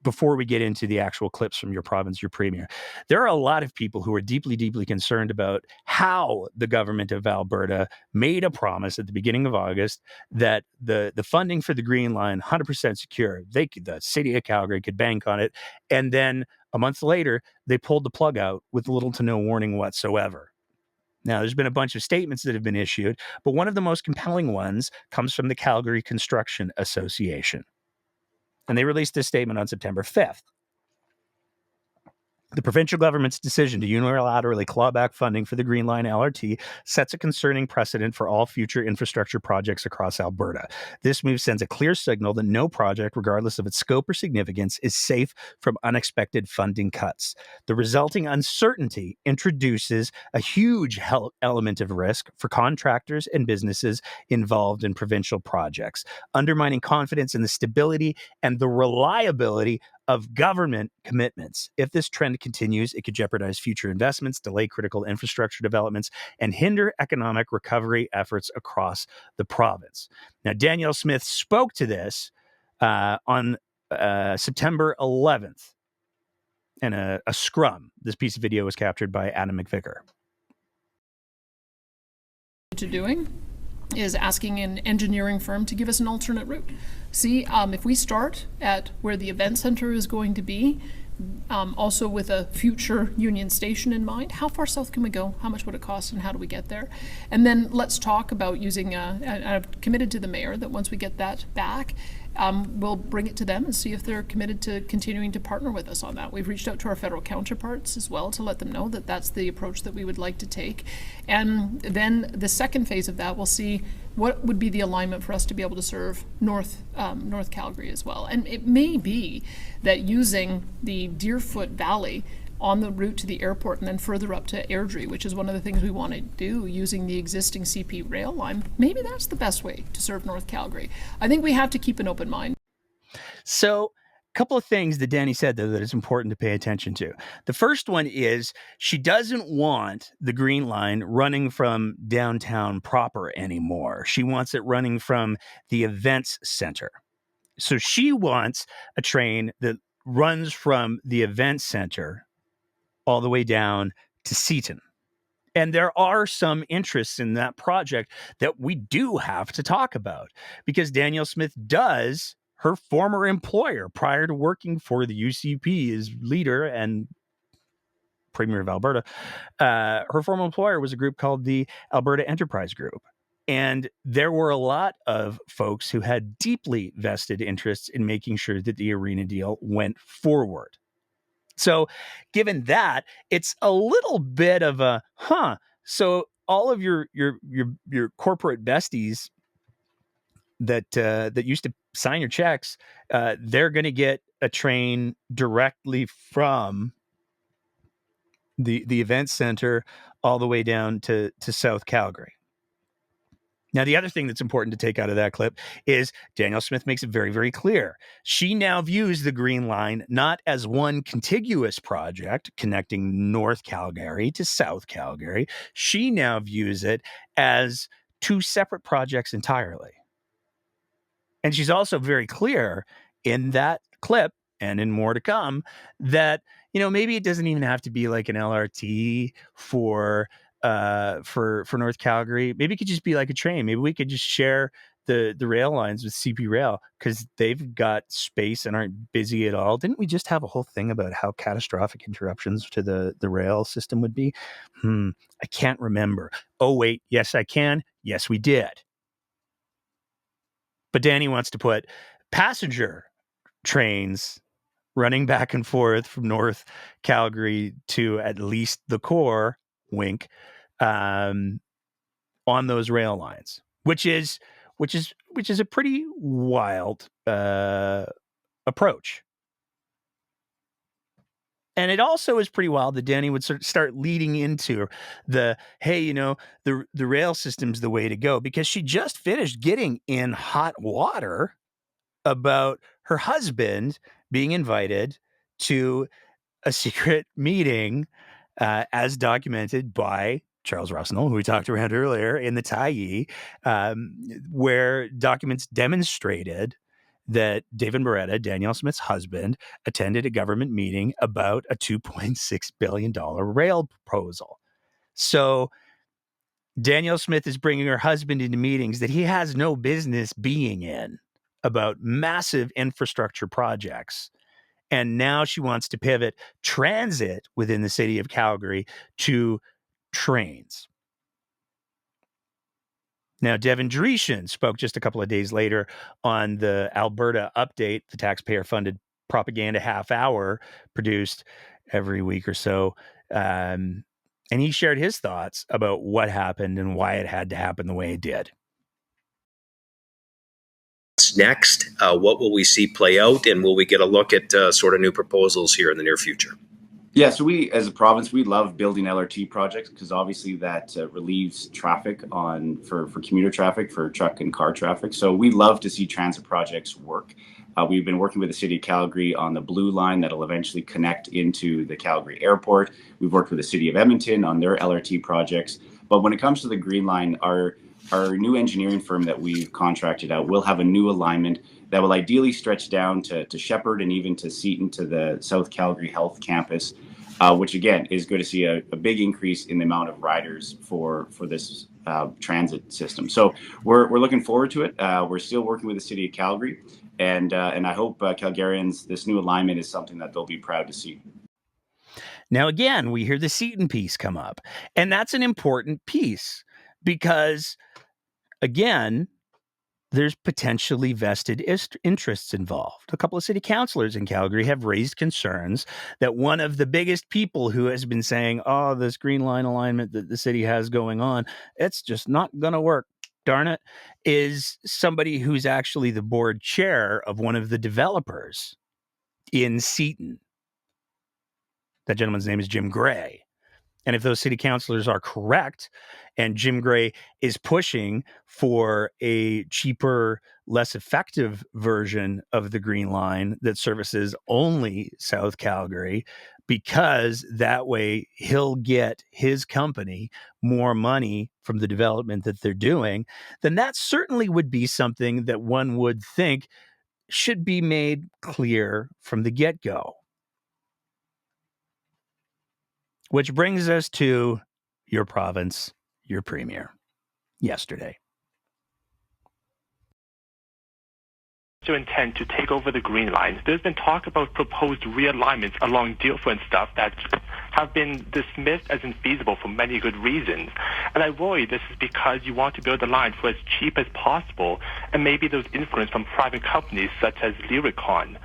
before we get into the actual clips from Your Province, Your Premier. There are a lot of people who are deeply, deeply concerned about how the government of Alberta made a promise at the beginning of August that the funding for the Green Line, 100% secure. The city of Calgary could bank on it. And then a month later, they pulled the plug out with little to no warning whatsoever. Now, there's been a bunch of statements that have been issued, but one of the most compelling ones comes from the Calgary Construction Association. And they released this statement on September 5th. The provincial government's decision to unilaterally claw back funding for the Green Line LRT sets a concerning precedent for all future infrastructure projects across Alberta. This move sends a clear signal that no project, regardless of its scope or significance, is safe from unexpected funding cuts. The resulting uncertainty introduces a huge element of risk for contractors and businesses involved in provincial projects, undermining confidence in the stability and the reliability of government commitments. If this trend continues, it could jeopardize future investments, delay critical infrastructure developments, and hinder economic recovery efforts across the province. Now, Danielle Smith spoke to this on September 11th in a scrum. This piece of video was captured by Adam McVicker. To doing is asking an engineering firm to give us an alternate route. See, if we start at where the event center is going to be, also with a future Union Station in mind. How far south can we go? How much would it cost, and how do we get there? And then let's talk about using, I've committed to the mayor that once we get that back, we'll bring it to them and see if they're committed to continuing to partner with us on that. We've reached out to our federal counterparts as well to let them know that that's the approach that we would like to take. And then the second phase of that, we'll see what would be the alignment for us to be able to serve North Calgary as well. And it may be that using the Deerfoot Valley on the route to the airport and then further up to Airdrie, which is one of the things we want to do using the existing CP rail line, maybe that's the best way to serve North Calgary. I think we have to keep an open mind. So a couple of things that Danny said, though, that is important to pay attention to. The first one is she doesn't want the Green Line running from downtown proper anymore. She wants it running from the events center. So she wants a train that runs from the events center all the way down to Seaton. And there are some interests in that project that we do have to talk about, because Danielle Smith does, her former employer prior to working for the UCP as leader and Premier of Alberta, her former employer was a group called the Alberta Enterprise Group. And there were a lot of folks who had deeply vested interests in making sure that the arena deal went forward. So given that, it's a little bit of a, so all of your corporate besties that used to sign your checks, they're going to get a train directly from the event center all the way down to South Calgary. Now, the other thing that's important to take out of that clip is Danielle Smith makes it very, very clear. She now views the Green Line not as one contiguous project connecting North Calgary to South Calgary. She now views it as two separate projects entirely. And she's also very clear in that clip, and in more to come, that, maybe it doesn't even have to be like an LRT for North Calgary. Maybe it could just be like a train. Maybe we could just share the rail lines with CP Rail, because they've got space and aren't busy at all. Didn't we just have a whole thing about how catastrophic interruptions to the rail system would be? I can't remember. Oh, wait. Yes, I can. Yes, we did. But Danny wants to put passenger trains running back and forth from North Calgary to at least the core, wink, on those rail lines, which is a pretty wild approach. And it also is pretty wild that Danny would start leading into the, hey, the rail system's the way to go, because she just finished getting in hot water about her husband being invited to a secret meeting, as documented by Charles Russell, who we talked around earlier, in the Tyee, where documents demonstrated that David Beretta, Danielle Smith's husband, attended a government meeting about a $2.6 billion rail proposal. So Danielle Smith is bringing her husband into meetings that he has no business being in about massive infrastructure projects. And now she wants to pivot transit within the city of Calgary to trains. Now, Devin Dreeshen spoke just a couple of days later on the Alberta Update, the taxpayer-funded propaganda half hour produced every week or so. And he shared his thoughts about what happened and why it had to happen the way it did. What's next? What will we see play out? And will we get a look at sort of new proposals here in the near future? Yeah, so we, as a province, we love building LRT projects, because obviously that relieves traffic for commuter traffic, for truck and car traffic. So we love to see transit projects work. We've been working with the City of Calgary on the Blue Line that'll eventually connect into the Calgary Airport. We've worked with the City of Edmonton on their LRT projects. But when it comes to the Green Line, our new engineering firm that we've contracted out will have a new alignment that will ideally stretch down to Shepherd and even to Seaton, to the South Calgary Health Campus, which again is going to see a big increase in the amount of riders for this transit system. So we're looking forward to it. We're still working with the City of Calgary. And I hope Calgarians, this new alignment is something that they'll be proud to see. Now, again, we hear the Seton piece come up, and that's an important piece because, again, there's potentially vested interests involved. A couple of city councilors in Calgary have raised concerns that one of the biggest people who has been saying, oh, this green line alignment that the city has going on, it's just not going to work, darn it, is somebody who's actually the board chair of one of the developers in Seton. That gentleman's name is Jim Gray. And if those city councilors are correct, and Jim Gray is pushing for a cheaper, less effective version of the Green Line that services only South Calgary, because that way he'll get his company more money from the development that they're doing, then that certainly would be something that one would think should be made clear from the get-go. Which brings us to your province, your premier, yesterday. To intend to take over the Green Line. There's been talk about proposed realignments along Deerfoot and stuff that have been dismissed as infeasible for many good reasons. And I worry this is because you want to build the line for as cheap as possible, and maybe there's influence from private companies such as Lyricon.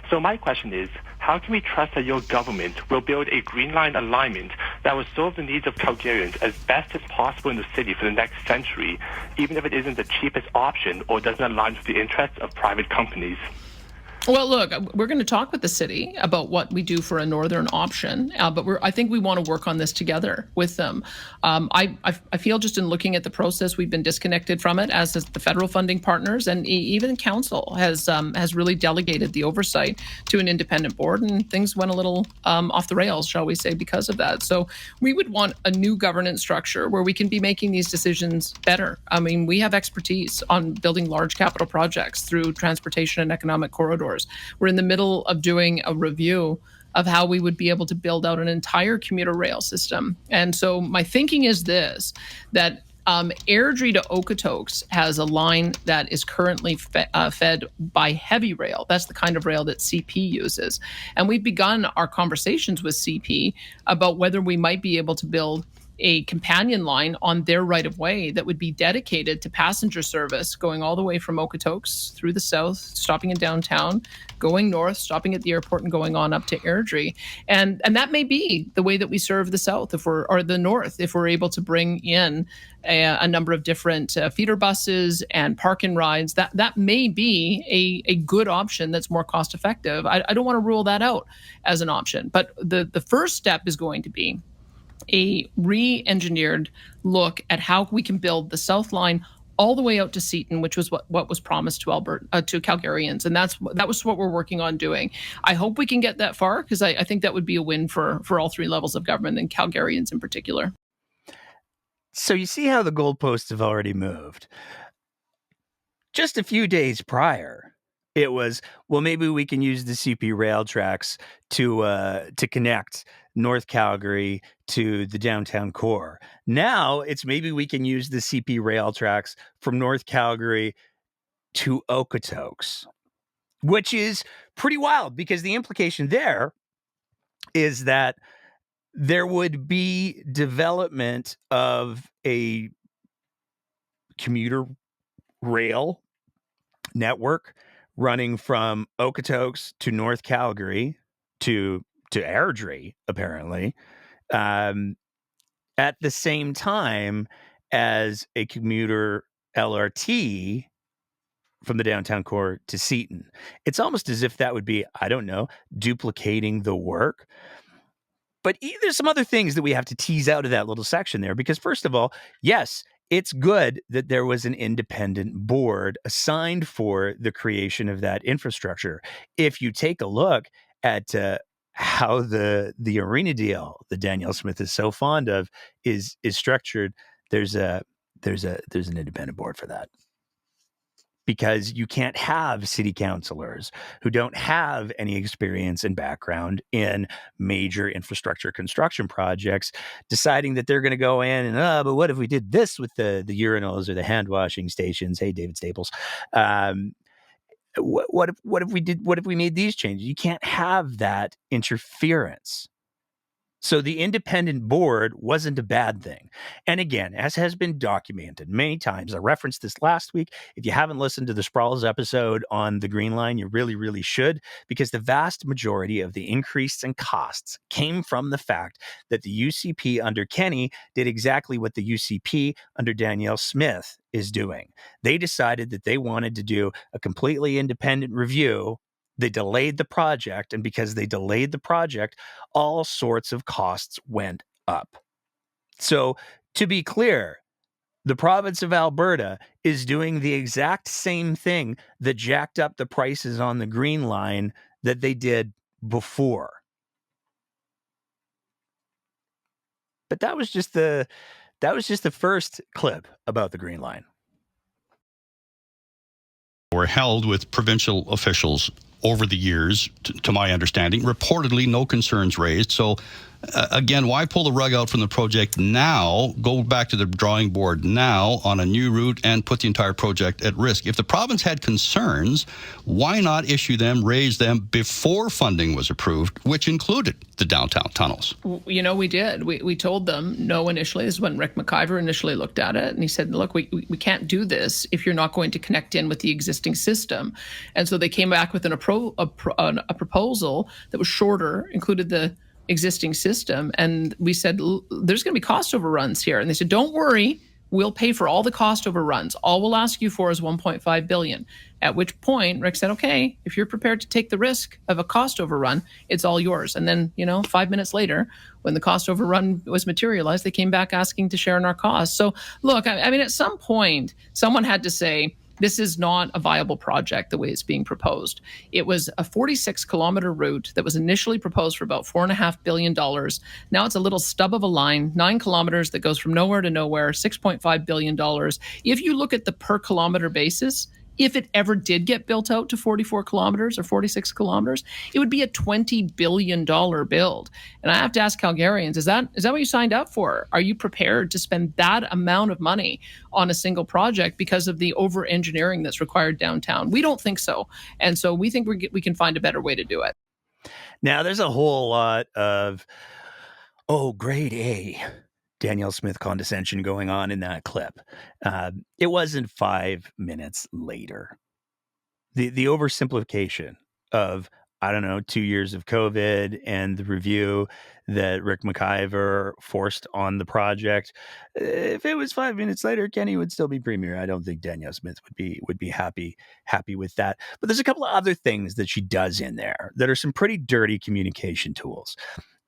So my question is, how can we trust that your government will build a Green Line alignment that will serve the needs of Calgarians as best as possible in the city for the next century, even if it isn't the cheapest option or doesn't align with the interests of private companies? Well, look, we're going to talk with the city about what we do for a northern option, but I think we want to work on this together with them. I feel just in looking at the process, we've been disconnected from it, as has the federal funding partners, and even council has really delegated the oversight to an independent board, and things went a little off the rails, shall we say, because of that. So we would want a new governance structure where we can be making these decisions better. I mean, we have expertise on building large capital projects through transportation and economic corridors. We're in the middle of doing a review of how we would be able to build out an entire commuter rail system. And so my thinking is this, that Airdrie to Okotoks has a line that is currently fed by heavy rail. That's the kind of rail that CP uses. And we've begun our conversations with CP about whether we might be able to build a companion line on their right-of-way that would be dedicated to passenger service going all the way from Okotoks through the south, stopping in downtown, going north, stopping at the airport, and going on up to Airdrie. And that may be the way that we serve the south or the north, if we're able to bring in a number of different feeder buses and park-in rides. That may be a good option that's more cost-effective. I don't want to rule that out as an option. But the first step is going to be a re-engineered look at how we can build the South Line all the way out to Seton, which was what was promised to to Calgarians, and that was what we're working on doing. I hope we can get that far, because I think that would be a win for all three levels of government, and Calgarians in particular. So you see how the goalposts have already moved. Just a few days prior, it was, well, maybe we can use the CP rail tracks to connect North Calgary to the downtown core. Now it's maybe we can use the CP rail tracks from North Calgary to Okotoks, which is pretty wild, because the implication there is that there would be development of a commuter rail network running from Okotoks to North Calgary to Airdrie, apparently, at the same time as a commuter LRT from the downtown core to Seton. It's almost as if that would be, I don't know, duplicating the work. But there's some other things that we have to tease out of that little section there, because first of all, yes, it's good that there was an independent board assigned for the creation of that infrastructure. If you take a look at how the arena deal that Danielle Smith is so fond of is structured, there's an independent board for that. Because you can't have city councilors who don't have any experience and background in major infrastructure construction projects deciding that they're going to go in and, but what if we did this with the urinals or the hand washing stations? Hey, David Staples. What if we made these changes? You can't have that interference. So the independent board wasn't a bad thing. And again, as has been documented many times, I referenced this last week. If you haven't listened to the Sprawls episode on the Green Line, you really, really should, because the vast majority of the increase in costs came from the fact that the UCP under Kenny did exactly what the UCP under Danielle Smith is doing. They decided that they wanted to do a completely independent review. They delayed the project, and because they delayed the project, all sorts of costs went up. So, to be clear, the province of Alberta is doing the exact same thing that jacked up the prices on the Green Line that they did before. But that was just the first clip about the Green Line. Were held with provincial officials over the years, to my understanding. Reportedly, no concerns raised. So, again, why pull the rug out from the project now, go back to the drawing board now on a new route and put the entire project at risk? If the province had concerns, why not issue them, raise them before funding was approved, which included the downtown tunnels? You know, we did. We told them no initially. This is when Rick McIver initially looked at it, and he said, look, we can't do this if you're not going to connect in with the existing system. And so they came back with a proposal that was shorter, included the existing system. And we said, there's going to be cost overruns here. And they said, don't worry, we'll pay for all the cost overruns. All we'll ask you for is $1.5 billion. At which point Rick said, okay, if you're prepared to take the risk of a cost overrun, it's all yours. And then, 5 minutes later, when the cost overrun was materialized, they came back asking to share in our costs. So look, I mean, at some point, someone had to say, this is not a viable project the way it's being proposed. It was a 46-kilometer route that was initially proposed for about $4.5 billion. Now it's a little stub of a line, 9 kilometers that goes from nowhere to nowhere, $6.5 billion. If you look at the per kilometer basis, if it ever did get built out to 44 kilometers or 46 kilometers, it would be a $20 billion build. And I have to ask Calgarians, is that what you signed up for? Are you prepared to spend that amount of money on a single project because of the over-engineering that's required downtown? We don't think so. And so we think we can find a better way to do it. Now, there's a whole lot of, grade A Danielle Smith condescension going on in that clip. It wasn't 5 minutes later. The oversimplification of, 2 years of COVID and the review that Rick McIver forced on the project. If it was 5 minutes later, Kenny would still be premier. I don't think Danielle Smith would be happy with that. But there's a couple of other things that she does in there that are some pretty dirty communication tools.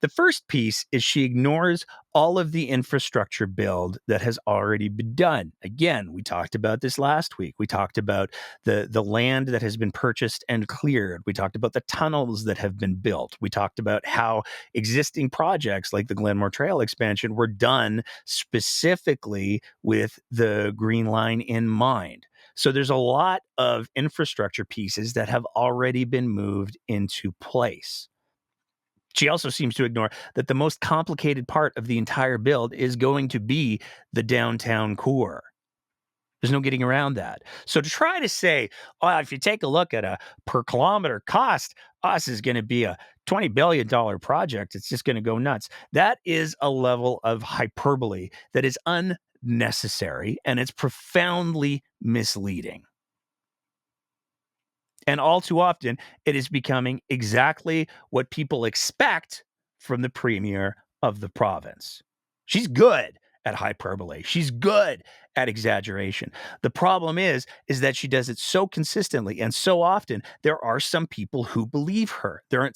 The first piece is she ignores all of the infrastructure build that has already been done. Again, we talked about this last week. We talked about the land that has been purchased and cleared. We talked about the tunnels that have been built. We talked about how existing projects like the Glenmore Trail expansion were done specifically with the Green Line in mind. So there's a lot of infrastructure pieces that have already been moved into place. She also seems to ignore that the most complicated part of the entire build is going to be the downtown core. There's no getting around that. So to try to say, if you take a look at a per kilometer cost, this is going to be a $20 billion project. It's just going to go nuts. That is a level of hyperbole that is unnecessary, and it's profoundly misleading. And all too often, it is becoming exactly what people expect from the premier of the province. She's good at hyperbole. She's good at exaggeration. The problem is that she does it so consistently and so often. There are some people who believe her. There are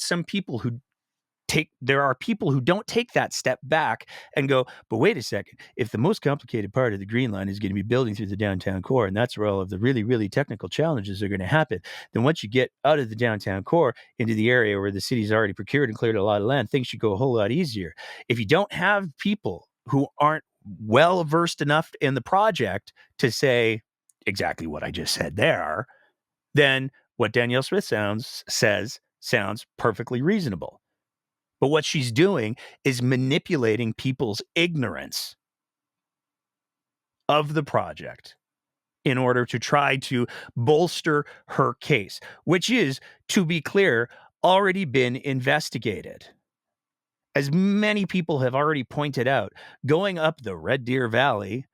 people who don't take that step back and go, but wait a second, if the most complicated part of the Green Line is going to be building through the downtown core, and that's where all of the really, really technical challenges are going to happen, then once you get out of the downtown core into the area where the city's already procured and cleared a lot of land, things should go a whole lot easier. If you don't have people who aren't well versed enough in the project to say exactly what I just said there, then what Danielle Smith says sounds perfectly reasonable. But what she's doing is manipulating people's ignorance of the project in order to try to bolster her case, which is, to be clear, already been investigated. As many people have already pointed out, going up the Red Deer Valley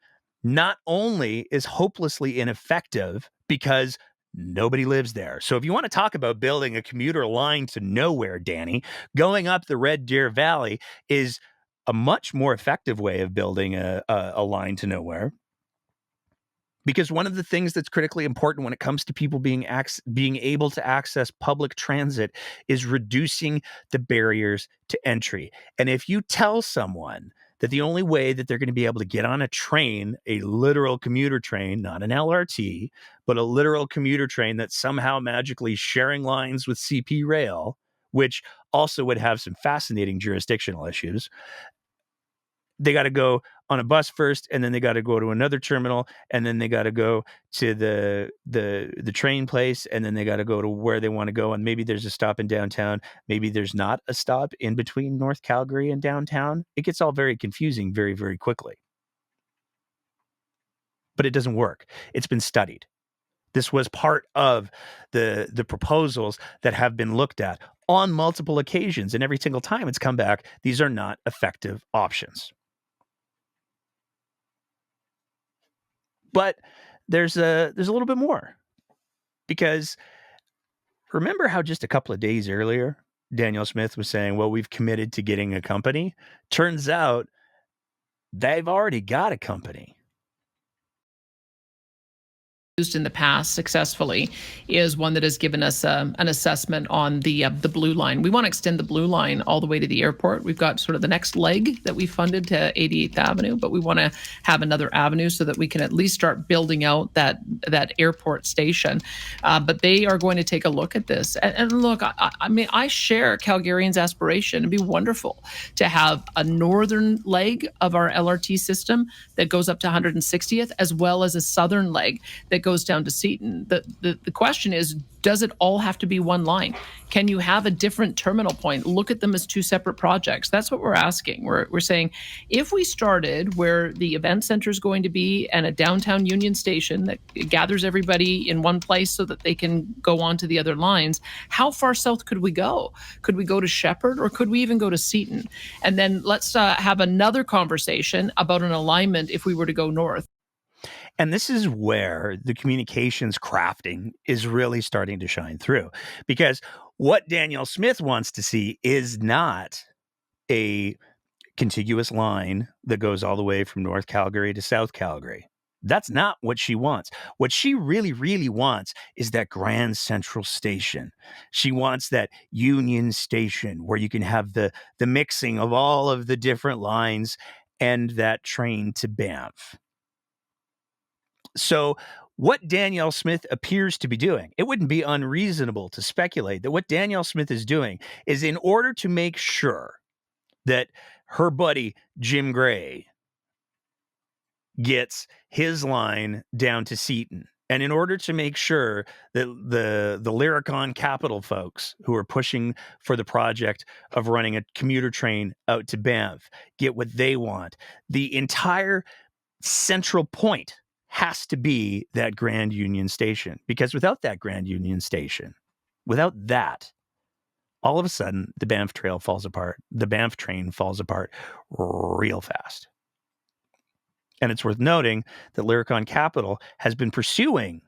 not only is hopelessly ineffective because nobody lives there. So if you want to talk about building a commuter line to nowhere, Danny, going up the Red Deer Valley is a much more effective way of building a line to nowhere. Because one of the things that's critically important when it comes to people being able to access public transit is reducing the barriers to entry. And if you tell someone that the only way that they're going to be able to get on a train, a literal commuter train, not an LRT, but a literal commuter train that's somehow magically sharing lines with CP Rail, which also would have some fascinating jurisdictional issues, they got to go on a bus first, and then they got to go to another terminal, and then they got to go to the train place, and then they got to go to where they want to go. And maybe there's a stop in downtown. Maybe there's not a stop in between North Calgary and downtown. It gets all very confusing very, very quickly. But it doesn't work. It's been studied. This was part of the proposals that have been looked at on multiple occasions, and every single time it's come back, these are not effective options. But there's a little bit more, because remember how just a couple of days earlier, Danielle Smith was saying, well, we've committed to getting a company. Turns out they've already got a company. Used in the past successfully is one that has given us an assessment on the blue line. We want to extend the blue line all the way to the airport. We've got sort of the next leg that we funded to 88th Avenue, but we want to have another avenue so that we can at least start building out that airport station. But they are going to take a look at this. And look, I mean, I share Calgarians' aspiration. It'd be wonderful to have a northern leg of our LRT system that goes up to 160th, as well as a southern leg that goes down to Seton. The question is, does it all have to be one line? Can you have a different terminal point? Look at them as two separate projects. That's what we're asking. We're saying, if we started where the event center is going to be and a downtown Union Station that gathers everybody in one place so that they can go on to the other lines, how far south could we go? Could we go to Shepherd, or could we even go to Seton? And then let's have another conversation about an alignment if we were to go north. And this is where the communications crafting is really starting to shine through, because what Danielle Smith wants to see is not a contiguous line that goes all the way from North Calgary to South Calgary. That's not what she wants. What she really, really wants is that Grand Central Station. She wants that Union Station where you can have the mixing of all of the different lines and that train to Banff. So what Danielle Smith appears to be doing, it wouldn't be unreasonable to speculate that what Danielle Smith is doing is, in order to make sure that her buddy Jim Gray gets his line down to Seton, and in order to make sure that the Lyricon Capital folks who are pushing for the project of running a commuter train out to Banff get what they want, the entire central point has to be that Grand Union Station. Because without that Grand Union Station, without that, all of a sudden the Banff Trail falls apart. The Banff train falls apart real fast. And it's worth noting that Lyricon Capital has been pursuing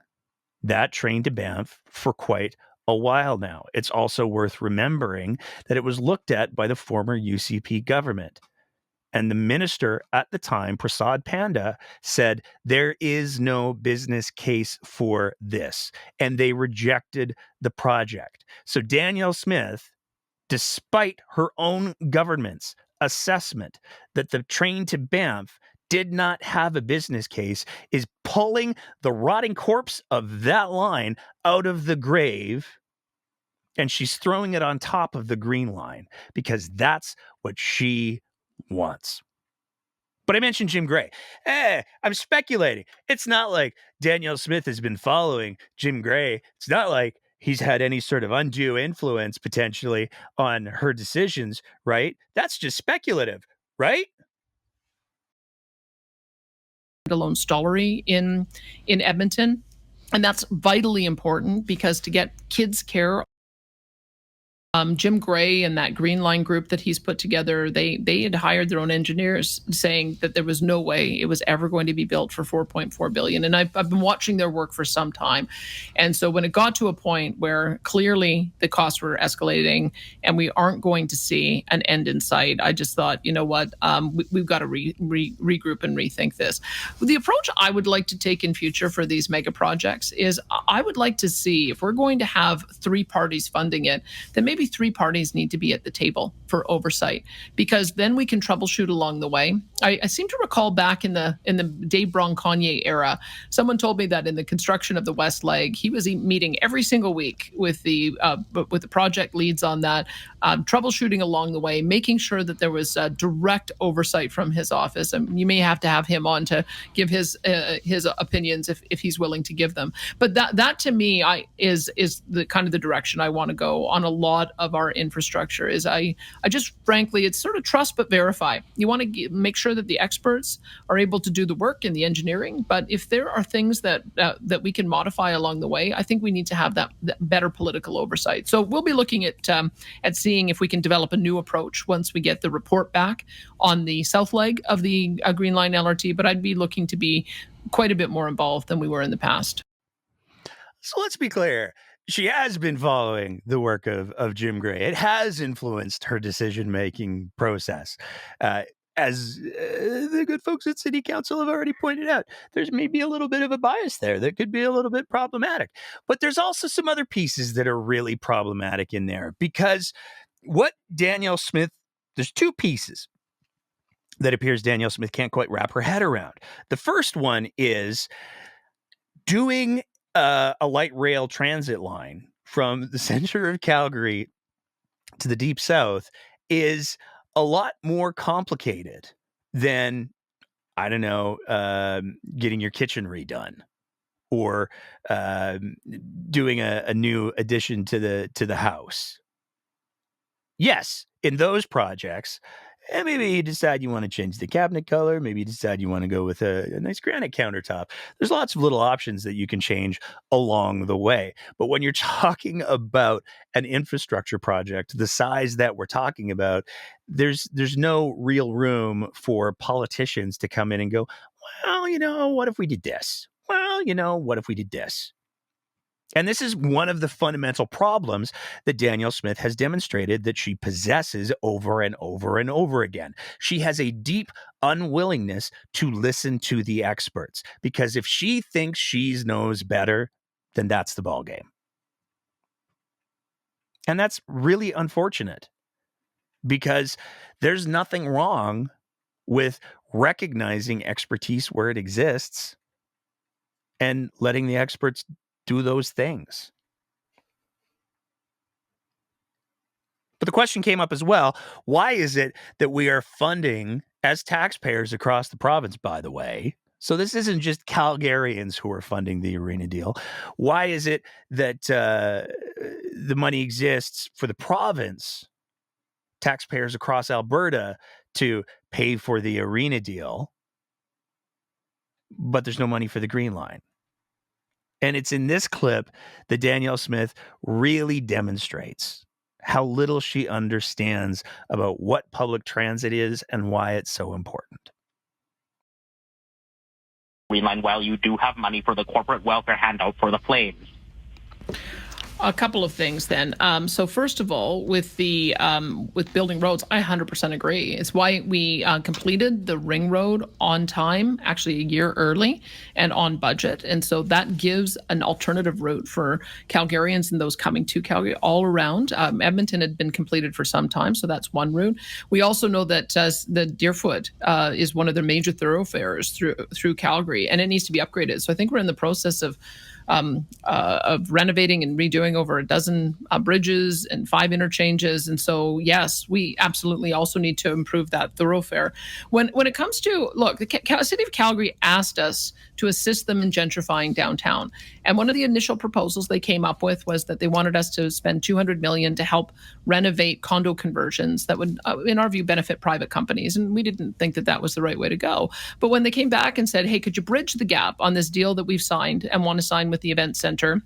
that train to Banff for quite a while now. It's also worth remembering that it was looked at by the former UCP government. And the minister at the time, Prasad Panda, said there is no business case for this. And they rejected the project. So Danielle Smith, despite her own government's assessment that the train to Banff did not have a business case, is pulling the rotting corpse of that line out of the grave, and she's throwing it on top of the green line because that's what she wants. But I mentioned Jim Gray. I'm speculating. It's not like Danielle Smith has been following Jim Gray. It's not like he's had any sort of undue influence potentially on her decisions, right? That's just speculative, right? standalone stollery in Edmonton. And that's vitally important because to get kids care, Jim Gray and that Green Line group that he's put together, they had hired their own engineers saying that there was no way it was ever going to be built for $4.4 billion. And I've been watching their work for some time. And so when it got to a point where clearly the costs were escalating and we aren't going to see an end in sight, I just thought, you know what, we've got to regroup and rethink this. The approach I would like to take in future for these mega projects is I would like to see, if we're going to have three parties funding it, then maybe three parties need to be at the table for oversight, because then we can troubleshoot along the way. I seem to recall back in the Dave Brown-Kanye era, someone told me that in the construction of the West Leg, he was meeting every single week with the project leads on that, troubleshooting along the way, making sure that there was direct oversight from his office. And you may have to have him on to give his opinions if he's willing to give them. But that to me is the kind of the direction I want to go on a lot of our infrastructure. Is I just frankly, it's sort of trust but verify. You want to make sure that the experts are able to do the work in the engineering, but if there are things that we can modify along the way, I think we need to have that better political oversight. So we'll be looking at seeing if we can develop a new approach once we get the report back on the south leg of the Green Line LRT, but I'd be looking to be quite a bit more involved than we were in the past. So let's be clear. She has been following the work of Jim Gray. It has influenced her decision-making process. As the good folks at City Council have already pointed out, there's maybe a little bit of a bias there that could be a little bit problematic. But there's also some other pieces that are really problematic in there, because what Danielle Smith, there's two pieces that appears Danielle Smith can't quite wrap her head around. The first one is doing a light rail transit line from the center of Calgary to the deep south is a lot more complicated than, I don't know, getting your kitchen redone or doing a new addition to the house. Yes, in those projects, and maybe you decide you want to change the cabinet color. Maybe you decide you want to go with a nice granite countertop. There's lots of little options that you can change along the way. But when you're talking about an infrastructure project, the size that we're talking about, there's no real room for politicians to come in and go, well, what if we did this? Well, what if we did this? And this is one of the fundamental problems that Danielle Smith has demonstrated that she possesses over and over and over again. She has a deep unwillingness to listen to the experts, because if she thinks she knows better, then that's the ballgame. And that's really unfortunate, because there's nothing wrong with recognizing expertise where it exists and letting the experts do those things. But the question came up as well, why is it that we are funding, as taxpayers across the province, by the way, so this isn't just Calgarians who are funding the arena deal, why is it that the money exists for the province, taxpayers across Alberta, to pay for the arena deal, but there's no money for the Green Line? And it's in this clip that Danielle Smith really demonstrates how little she understands about what public transit is and why it's so important. Green Line, while you do have money for the corporate welfare handout for the Flames. A couple of things then. So first of all, with building roads, I 100% agree. It's why we completed the ring road on time, actually a year early and on budget. And so that gives an alternative route for Calgarians and those coming to Calgary all around. Edmonton had been completed for some time, so that's one route. We also know that the Deerfoot is one of their major thoroughfares through Calgary, and it needs to be upgraded. So I think we're in the process of renovating and redoing over a dozen bridges and 5 interchanges. And so, yes, we absolutely also need to improve that thoroughfare. When it comes to, look, the City of Calgary asked us to assist them in gentrifying downtown. And one of the initial proposals they came up with was that they wanted us to spend $200 million to help renovate condo conversions that would, in our view, benefit private companies. And we didn't think that that was the right way to go. But when they came back and said, hey, could you bridge the gap on this deal that we've signed and want to sign with the event center,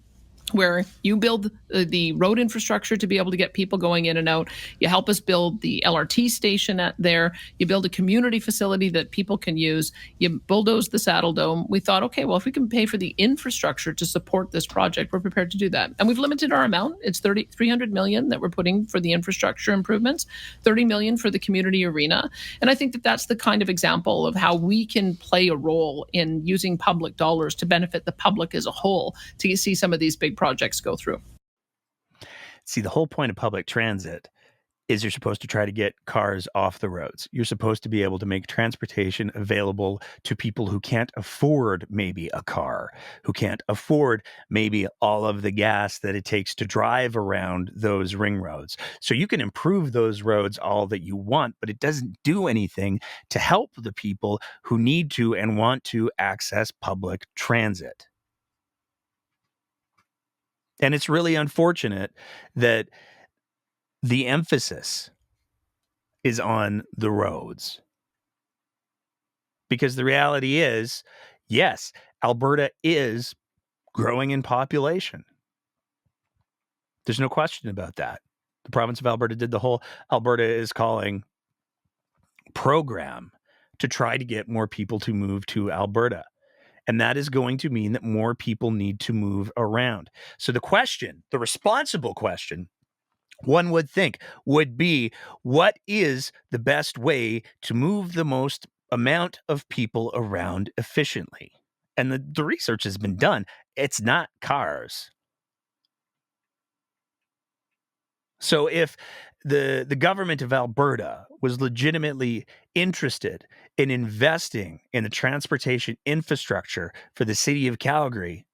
where you build the road infrastructure to be able to get people going in and out. You help us build the LRT station there. You build a community facility that people can use. You bulldoze the Saddle Dome. We thought, okay, well, if we can pay for the infrastructure to support this project, we're prepared to do that. And we've limited our amount. It's $300 million that we're putting for the infrastructure improvements, $30 million for the community arena. And I think that that's the kind of example of how we can play a role in using public dollars to benefit the public as a whole to see some of these big projects go through. See, the whole point of public transit is you're supposed to try to get cars off the roads. You're supposed to be able to make transportation available to people who can't afford maybe a car, who can't afford maybe all of the gas that it takes to drive around those ring roads. So you can improve those roads all that you want, but it doesn't do anything to help the people who need to and want to access public transit. And it's really unfortunate that the emphasis is on the roads. Because the reality is, yes, Alberta is growing in population. There's no question about that. The province of Alberta did the whole Alberta is calling program to try to get more people to move to Alberta. And that is going to mean that more people need to move around. So the question, the responsible question, one would think would be, what is the best way to move the most amount of people around efficiently? And the research has been done. It's not cars. So if the government of Alberta was legitimately interested in investing in the transportation infrastructure for the city of Calgary,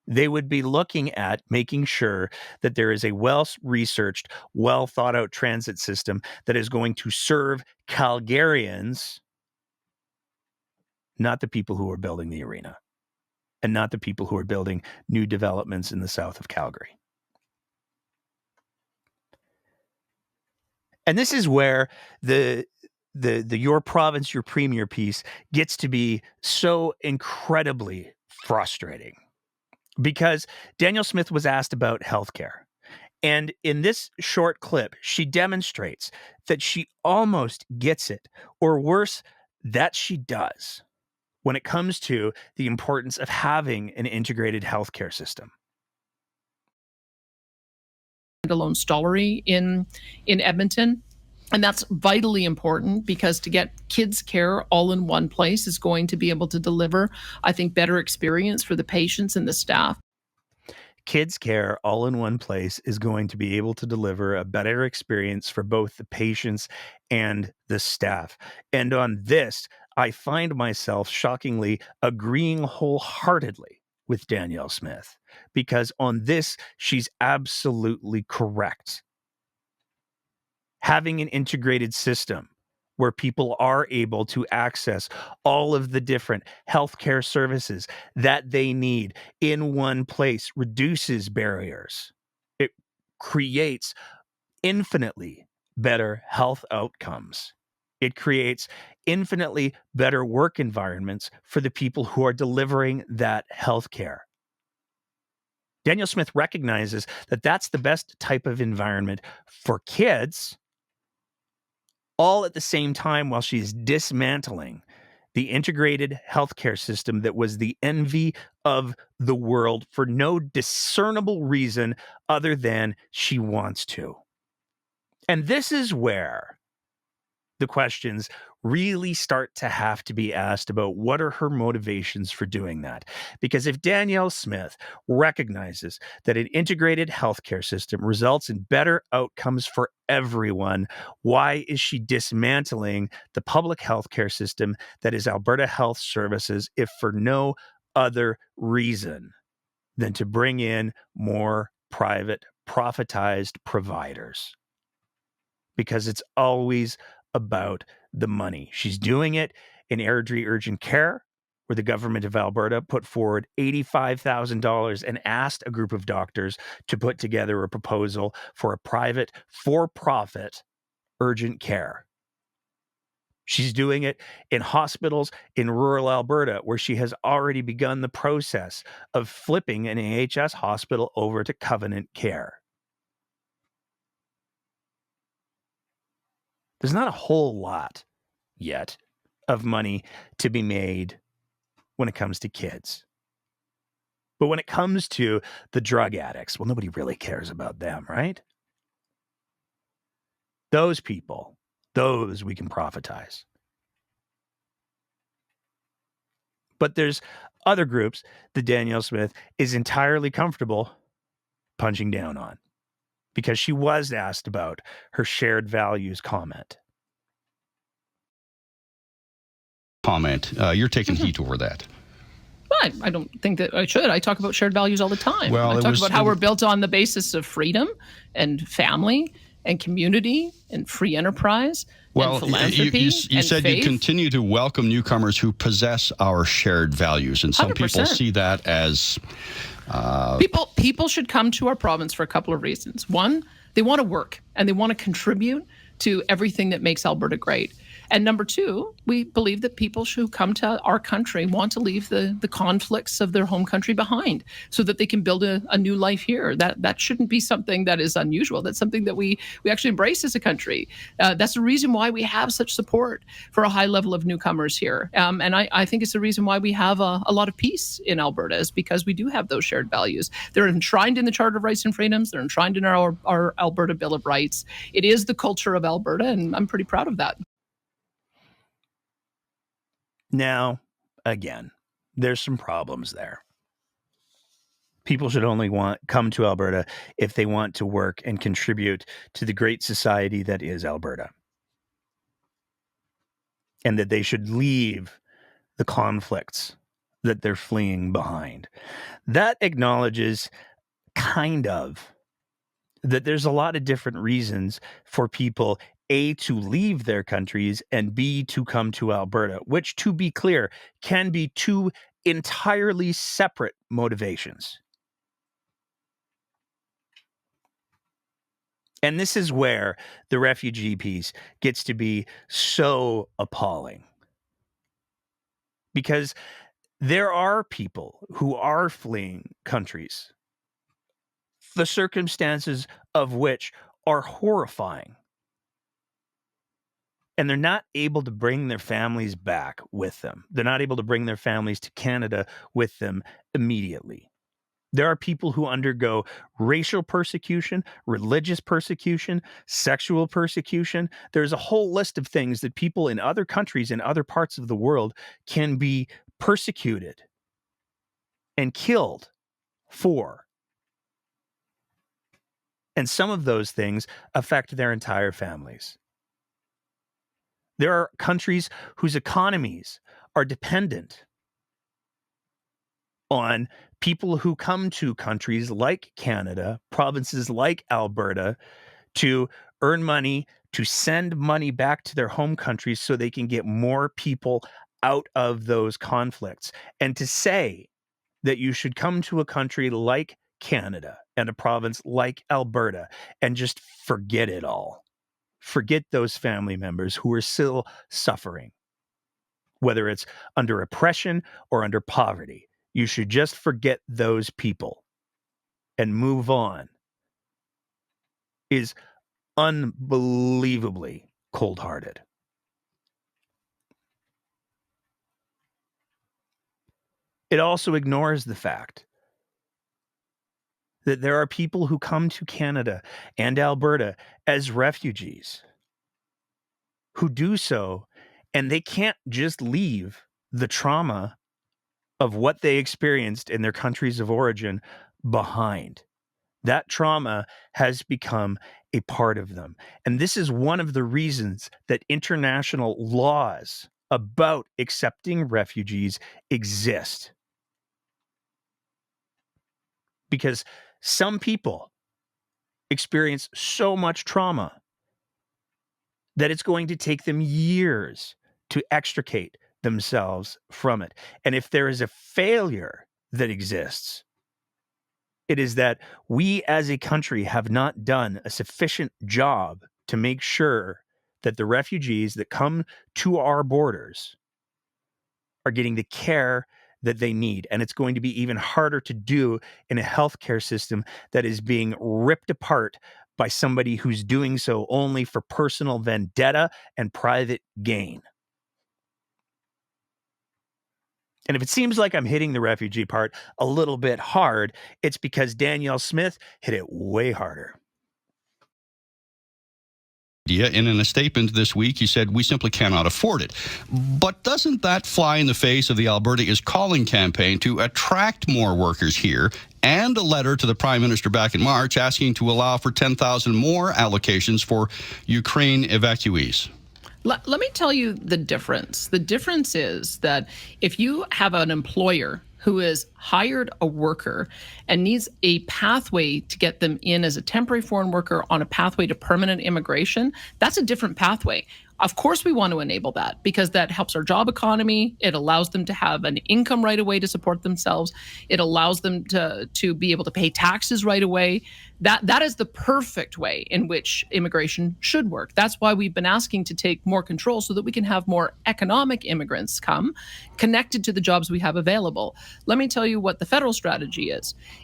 they would be looking at making sure that there is a well-researched, well-thought-out transit system that is going to serve Calgarians, not the people who are building the arena, and not the people who are building new developments in the south of Calgary. And this is where the your province, your premier piece gets to be so incredibly frustrating. Because Danielle Smith was asked about healthcare. And in this short clip, she demonstrates that she almost gets it, or worse, that she does, when it comes to the importance of having an integrated healthcare system. Standalone stollery in Edmonton. And that's vitally important because to get kids care all in one place is going to be able to deliver, I think, better experience for the patients and the staff. Kids care all in one place is going to be able to deliver a better experience for both the patients and the staff. And on this, I find myself shockingly agreeing wholeheartedly with Danielle Smith, because on this, she's absolutely correct. Having an integrated system where people are able to access all of the different healthcare services that they need in one place reduces barriers. It creates infinitely better health outcomes. It creates infinitely better work environments for the people who are delivering that healthcare. Danielle Smith recognizes that that's the best type of environment for kids, all at the same time while she's dismantling the integrated healthcare system that was the envy of the world for no discernible reason other than she wants to. And this is where the questions really start to have to be asked about what are her motivations for doing that. Because if Danielle Smith recognizes that an integrated healthcare system results in better outcomes for everyone, why is she dismantling the public healthcare system that is Alberta Health Services, if for no other reason than to bring in more private, profitized providers? Because it's always about the money. She's doing it in Airdrie Urgent Care. where the government of Alberta put forward $85,000 and asked a group of doctors to put together a proposal for a private, for-profit urgent care. She's doing it in hospitals in rural Alberta, where she has already begun the process of flipping an AHS hospital over to Covenant Care. There's not a whole lot yet of money to be made when it comes to kids. But when it comes to the drug addicts, well, nobody really cares about them, right? Those people, those we can profitize. But there's other groups that Danielle Smith is entirely comfortable punching down on, because she was asked about her shared values comment. You're taking heat over that. But I don't think that I should. I talk about shared values all the time. Well, I talk about how we're built on the basis of freedom and family and community and free enterprise and philanthropy you and said faith. you continue to welcome newcomers who possess our shared values, and some 100%. people see that as People should come to our province for a couple of reasons. One, they want to work and they want to contribute to everything that makes Alberta great. And number two, we believe that people who come to our country want to leave the conflicts of their home country behind so that they can build a new life here. That shouldn't be something that is unusual. That's something that we actually embrace as a country. That's the reason why we have such support for a high level of newcomers here. And I think it's the reason why we have a lot of peace in Alberta, is because we do have those shared values. They're enshrined in the Charter of Rights and Freedoms. They're enshrined in our Alberta Bill of Rights. It is the culture of Alberta, and I'm pretty proud of that. Now, again, there's some problems there. People should only come to Alberta if they want to work and contribute to the great society that is Alberta. And that they should leave the conflicts that they're fleeing behind. That acknowledges kind of that there's a lot of different reasons for people, A, to leave their countries, and B, to come to Alberta, which, to be clear, can be two entirely separate motivations. And this is where the refugee piece gets to be so appalling. Because there are people who are fleeing countries, the circumstances of which are horrifying. And they're not able to bring their families back with them. They're not able to bring their families to Canada with them immediately. There are people who undergo racial persecution, religious persecution, sexual persecution. There's a whole list of things that people in other countries in other parts of the world can be persecuted and killed for. And some of those things affect their entire families. There are countries whose economies are dependent on people who come to countries like Canada, provinces like Alberta, to earn money, to send money back to their home countries so they can get more people out of those conflicts. And to say that you should come to a country like Canada and a province like Alberta and just forget it all. Forget those family members who are still suffering, whether it's under oppression or under poverty. You should just forget those people and move on, is unbelievably cold-hearted. It also ignores the fact that there are people who come to Canada and Alberta as refugees who do so, and they can't just leave the trauma of what they experienced in their countries of origin behind. That trauma has become a part of them. And this is one of the reasons that international laws about accepting refugees exist. Because some people experience so much trauma that it's going to take them years to extricate themselves from it. And if there is a failure that exists, it is that we as a country have not done a sufficient job to make sure that the refugees that come to our borders are getting the care that they need. And it's going to be even harder to do in a healthcare system that is being ripped apart by somebody who's doing so only for personal vendetta and private gain. And if it seems like I'm hitting the refugee part a little bit hard, it's because Danielle Smith hit it way harder. And in a statement this week, he said, we simply cannot afford it. But doesn't that fly in the face of the Alberta is Calling campaign to attract more workers here, and a letter to the Prime Minister back in March asking to allow for 10,000 more allocations for Ukraine evacuees? Let me tell you the difference. The difference is that if you have an employer who has hired a worker and needs a pathway to get them in as a temporary foreign worker on a pathway to permanent immigration, that's a different pathway. Of course, we want to enable that because that helps our job economy. It allows them to have an income right away to support themselves. It allows them to be able to pay taxes right away. That is the perfect way in which immigration should work. That's why we've been asking to take more control so that we can have more economic immigrants come connected to the jobs we have available. Let me tell you what the federal strategy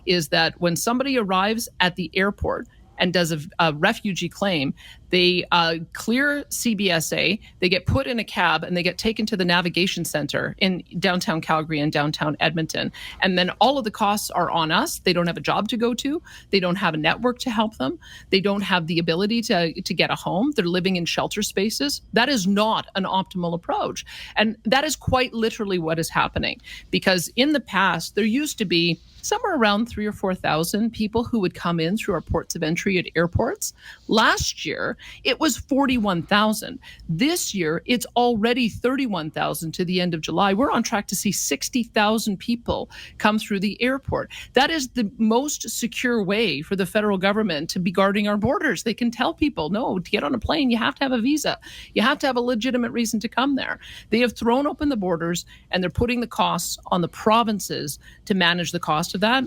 is that when somebody arrives at the airport and does a refugee claim, they clear CBSA, they get put in a cab, and they get taken to the navigation center in downtown Calgary and downtown Edmonton. And then all of the costs are on us. They don't have a job to go to. They don't have a network to help them. They don't have the ability to get a home. They're living in shelter spaces. That is not an optimal approach. And that is quite literally what is happening. Because in the past, there used to be somewhere around 3,000 or 4,000 people who would come in through our ports of entry at airports. Last year, it was 41,000. This year, it's already 31,000 to the end of July. We're on track to see 60,000 people come through the airport. That is the most secure way for the federal government to be guarding our borders. They can tell people, no, to get on a plane, you have to have a visa. You have to have a legitimate reason to come there. They have thrown open the borders, and they're putting the costs on the provinces to manage the cost of that.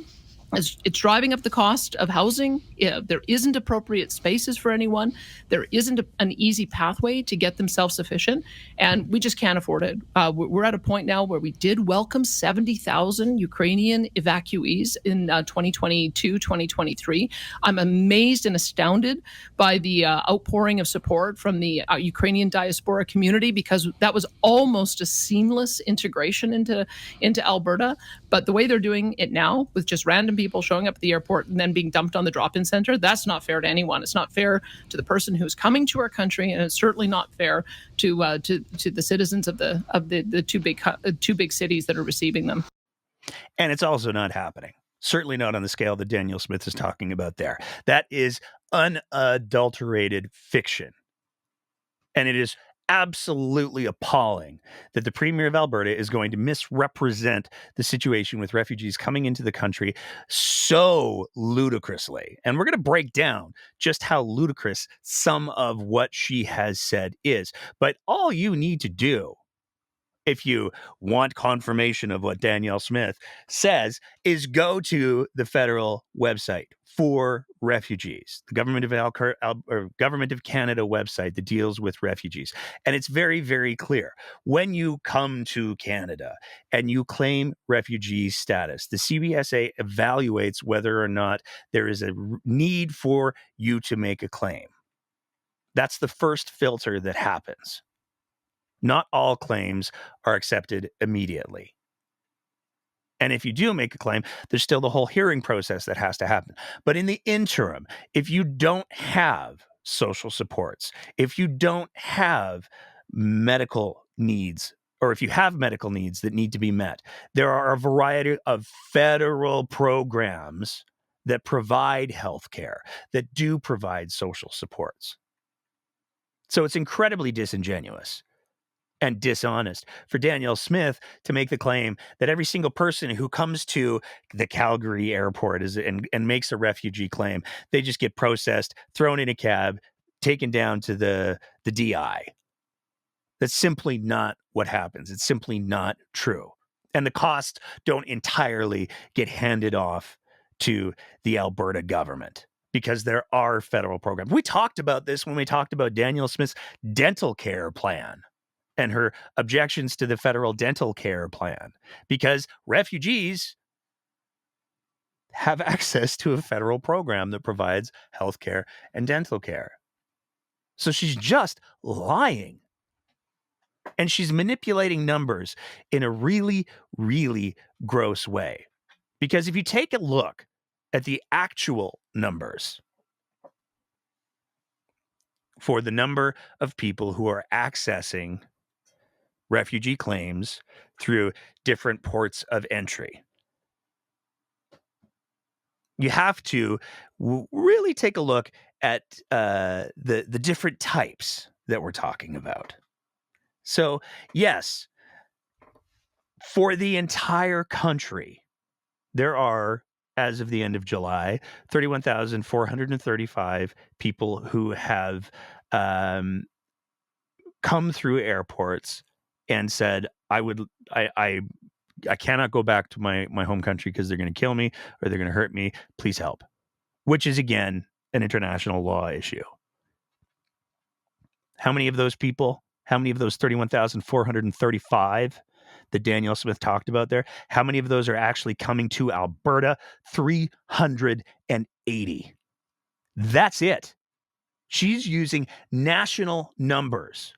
It's driving up the cost of housing. There isn't appropriate spaces for anyone. There isn't an easy pathway to get them self-sufficient, and we just can't afford it. We're at a point now where we did welcome 70,000 Ukrainian evacuees in 2022, 2023. I'm amazed and astounded by the outpouring of support from the Ukrainian diaspora community, because that was almost a seamless integration into Alberta. But the way they're doing it now, with just random people showing up at the airport and then being dumped on the drop-in center, that's not fair to anyone. It's not fair to the person who's coming to our country, and it's certainly not fair to the citizens of the two big cities that are receiving them. And it's also not happening. Certainly not on the scale that Danielle Smith is talking about there. That is unadulterated fiction. And it is absolutely appalling that the Premier of Alberta is going to misrepresent the situation with refugees coming into the country so ludicrously. And we're going to break down just how ludicrous some of what she has said is. But all you need to do, if you want confirmation of what Danielle Smith says, is go to the federal website for refugees, the Government of Canada website that deals with refugees. And it's very, very clear. When you come to Canada and you claim refugee status, the CBSA evaluates whether or not there is a need for you to make a claim. That's the first filter that happens. Not all claims are accepted immediately. And if you do make a claim, there's still the whole hearing process that has to happen. But in the interim, if you don't have social supports, if you don't have medical needs, or if you have medical needs that need to be met, there are a variety of federal programs that provide health care, that do provide social supports. So it's incredibly disingenuous and dishonest for Danielle Smith to make the claim that every single person who comes to the Calgary airport and makes a refugee claim, they just get processed, thrown in a cab, taken down to the DI. That's simply not what happens. It's simply not true. And the costs don't entirely get handed off to the Alberta government because there are federal programs. We talked about this when we talked about Danielle Smith's dental care plan and her objections to the federal dental care plan, because refugees have access to a federal program that provides health care and dental care. So she's just lying. And she's manipulating numbers in a really, really gross way. Because if you take a look at the actual numbers for the number of people who are accessing refugee claims through different ports of entry, you have to really take a look at the different types that we're talking about. So, yes, for the entire country, there are, as of the end of July, 31,435 people who have come through airports and said, I cannot go back to my home country because they're going to kill me or they're going to hurt me. Please help. Which is, again, an international law issue. How many of those people, how many of those 31,435 that Danielle Smith talked about there, how many of those are actually coming to Alberta? 380. That's it. She's using national numbers,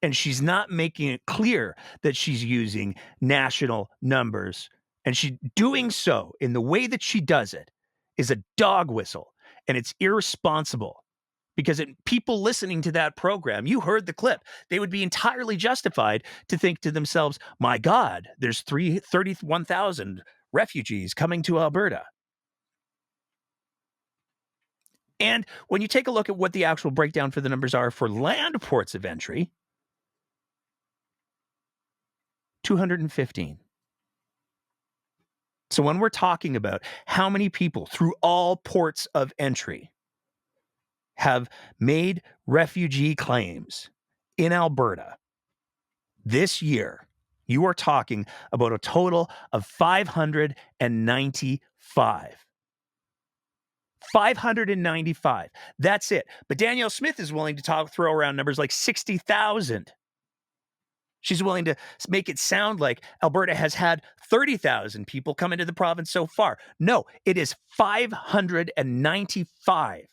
and she's not making it clear that she's using national numbers. And she doing so in the way that she does it is a dog whistle, and it's irresponsible. Because people listening to that program, you heard the clip, they would be entirely justified to think to themselves, my God, there's 31,000 refugees coming to Alberta. And when you take a look at what the actual breakdown for the numbers are for land ports of entry, 215. So when we're talking about how many people through all ports of entry have made refugee claims in Alberta this year, you are talking about a total of 595. 595. That's it. But Danielle Smith is willing to throw around numbers like 60,000. She's willing to make it sound like Alberta has had 30,000 people come into the province so far. No, it is 595.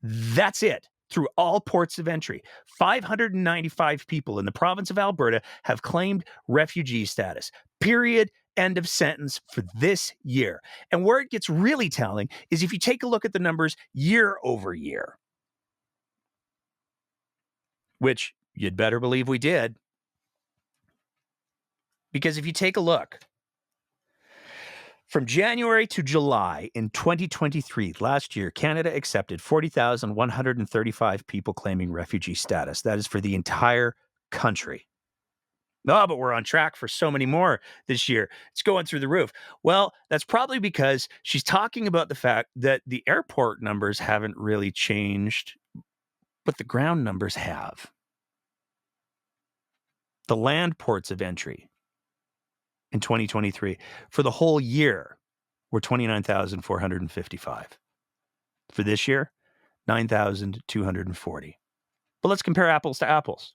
That's it. Through all ports of entry, 595 people in the province of Alberta have claimed refugee status. Period. End of sentence for this year. And where it gets really telling is if you take a look at the numbers year over year, which you'd better believe we did. Because if you take a look, from January to July in 2023, last year, Canada accepted 40,135 people claiming refugee status. That is for the entire country. Oh, but we're on track for so many more this year. It's going through the roof. Well, that's probably because she's talking about the fact that the airport numbers haven't really changed, but the ground numbers have. The land ports of entry in 2023 for the whole year were 29,455. For this year, 9,240. But let's compare apples to apples.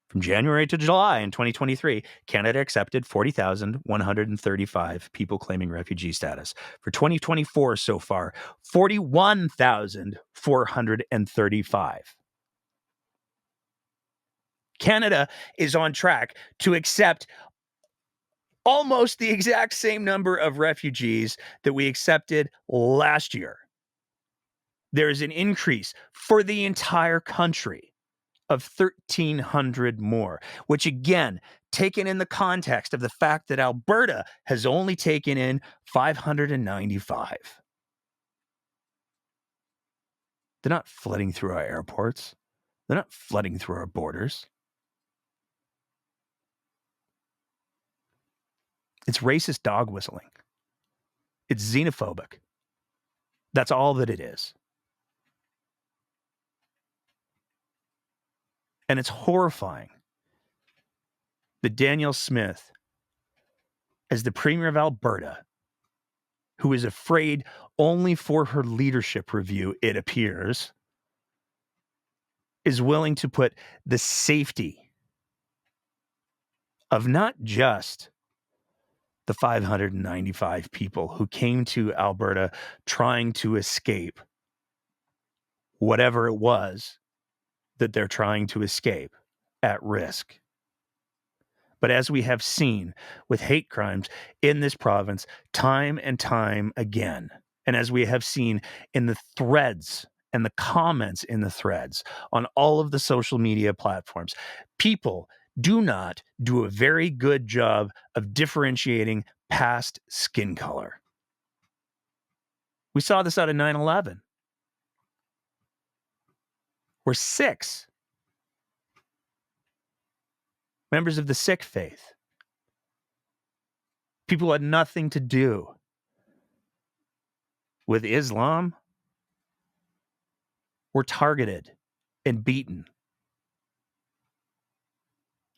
From January to July in 2023, Canada accepted 40,135 people claiming refugee status. For 2024 so far, 41,435. Canada is on track to accept almost the exact same number of refugees that we accepted last year. There is an increase for the entire country of 1,300 more, which again, taken in the context of the fact that Alberta has only taken in 595. They're not flooding through our airports. They're not flooding through our borders. It's racist dog whistling. It's xenophobic. That's all that it is. And it's horrifying that Danielle Smith, as the Premier of Alberta, who is afraid only for her leadership review, it appears, is willing to put the safety of not just the 595 people who came to Alberta trying to escape whatever it was that they're trying to escape at risk. But as we have seen with hate crimes in this province time and time again, and as we have seen in the threads and the comments in the threads on all of the social media platforms, people do not do a very good job of differentiating past skin color. We saw this out of 9/11, where 6 members of the Sikh faith, people who had nothing to do with Islam, were targeted and beaten.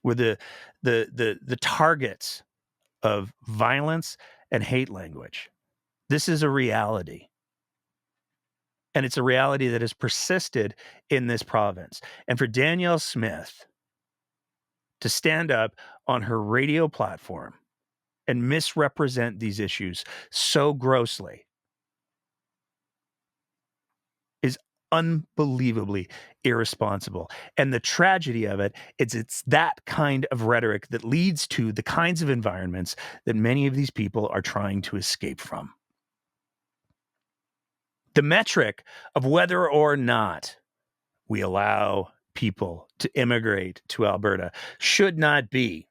Were the targets of violence and hate language. This is a reality. And it's a reality that has persisted in this province. And for Danielle Smith to stand up on her radio platform and misrepresent these issues so grossly is unbelievably irresponsible. And the tragedy of it is it's that kind of rhetoric that leads to the kinds of environments that many of these people are trying to escape from. The metric of whether or not we allow people to immigrate to Alberta should not be,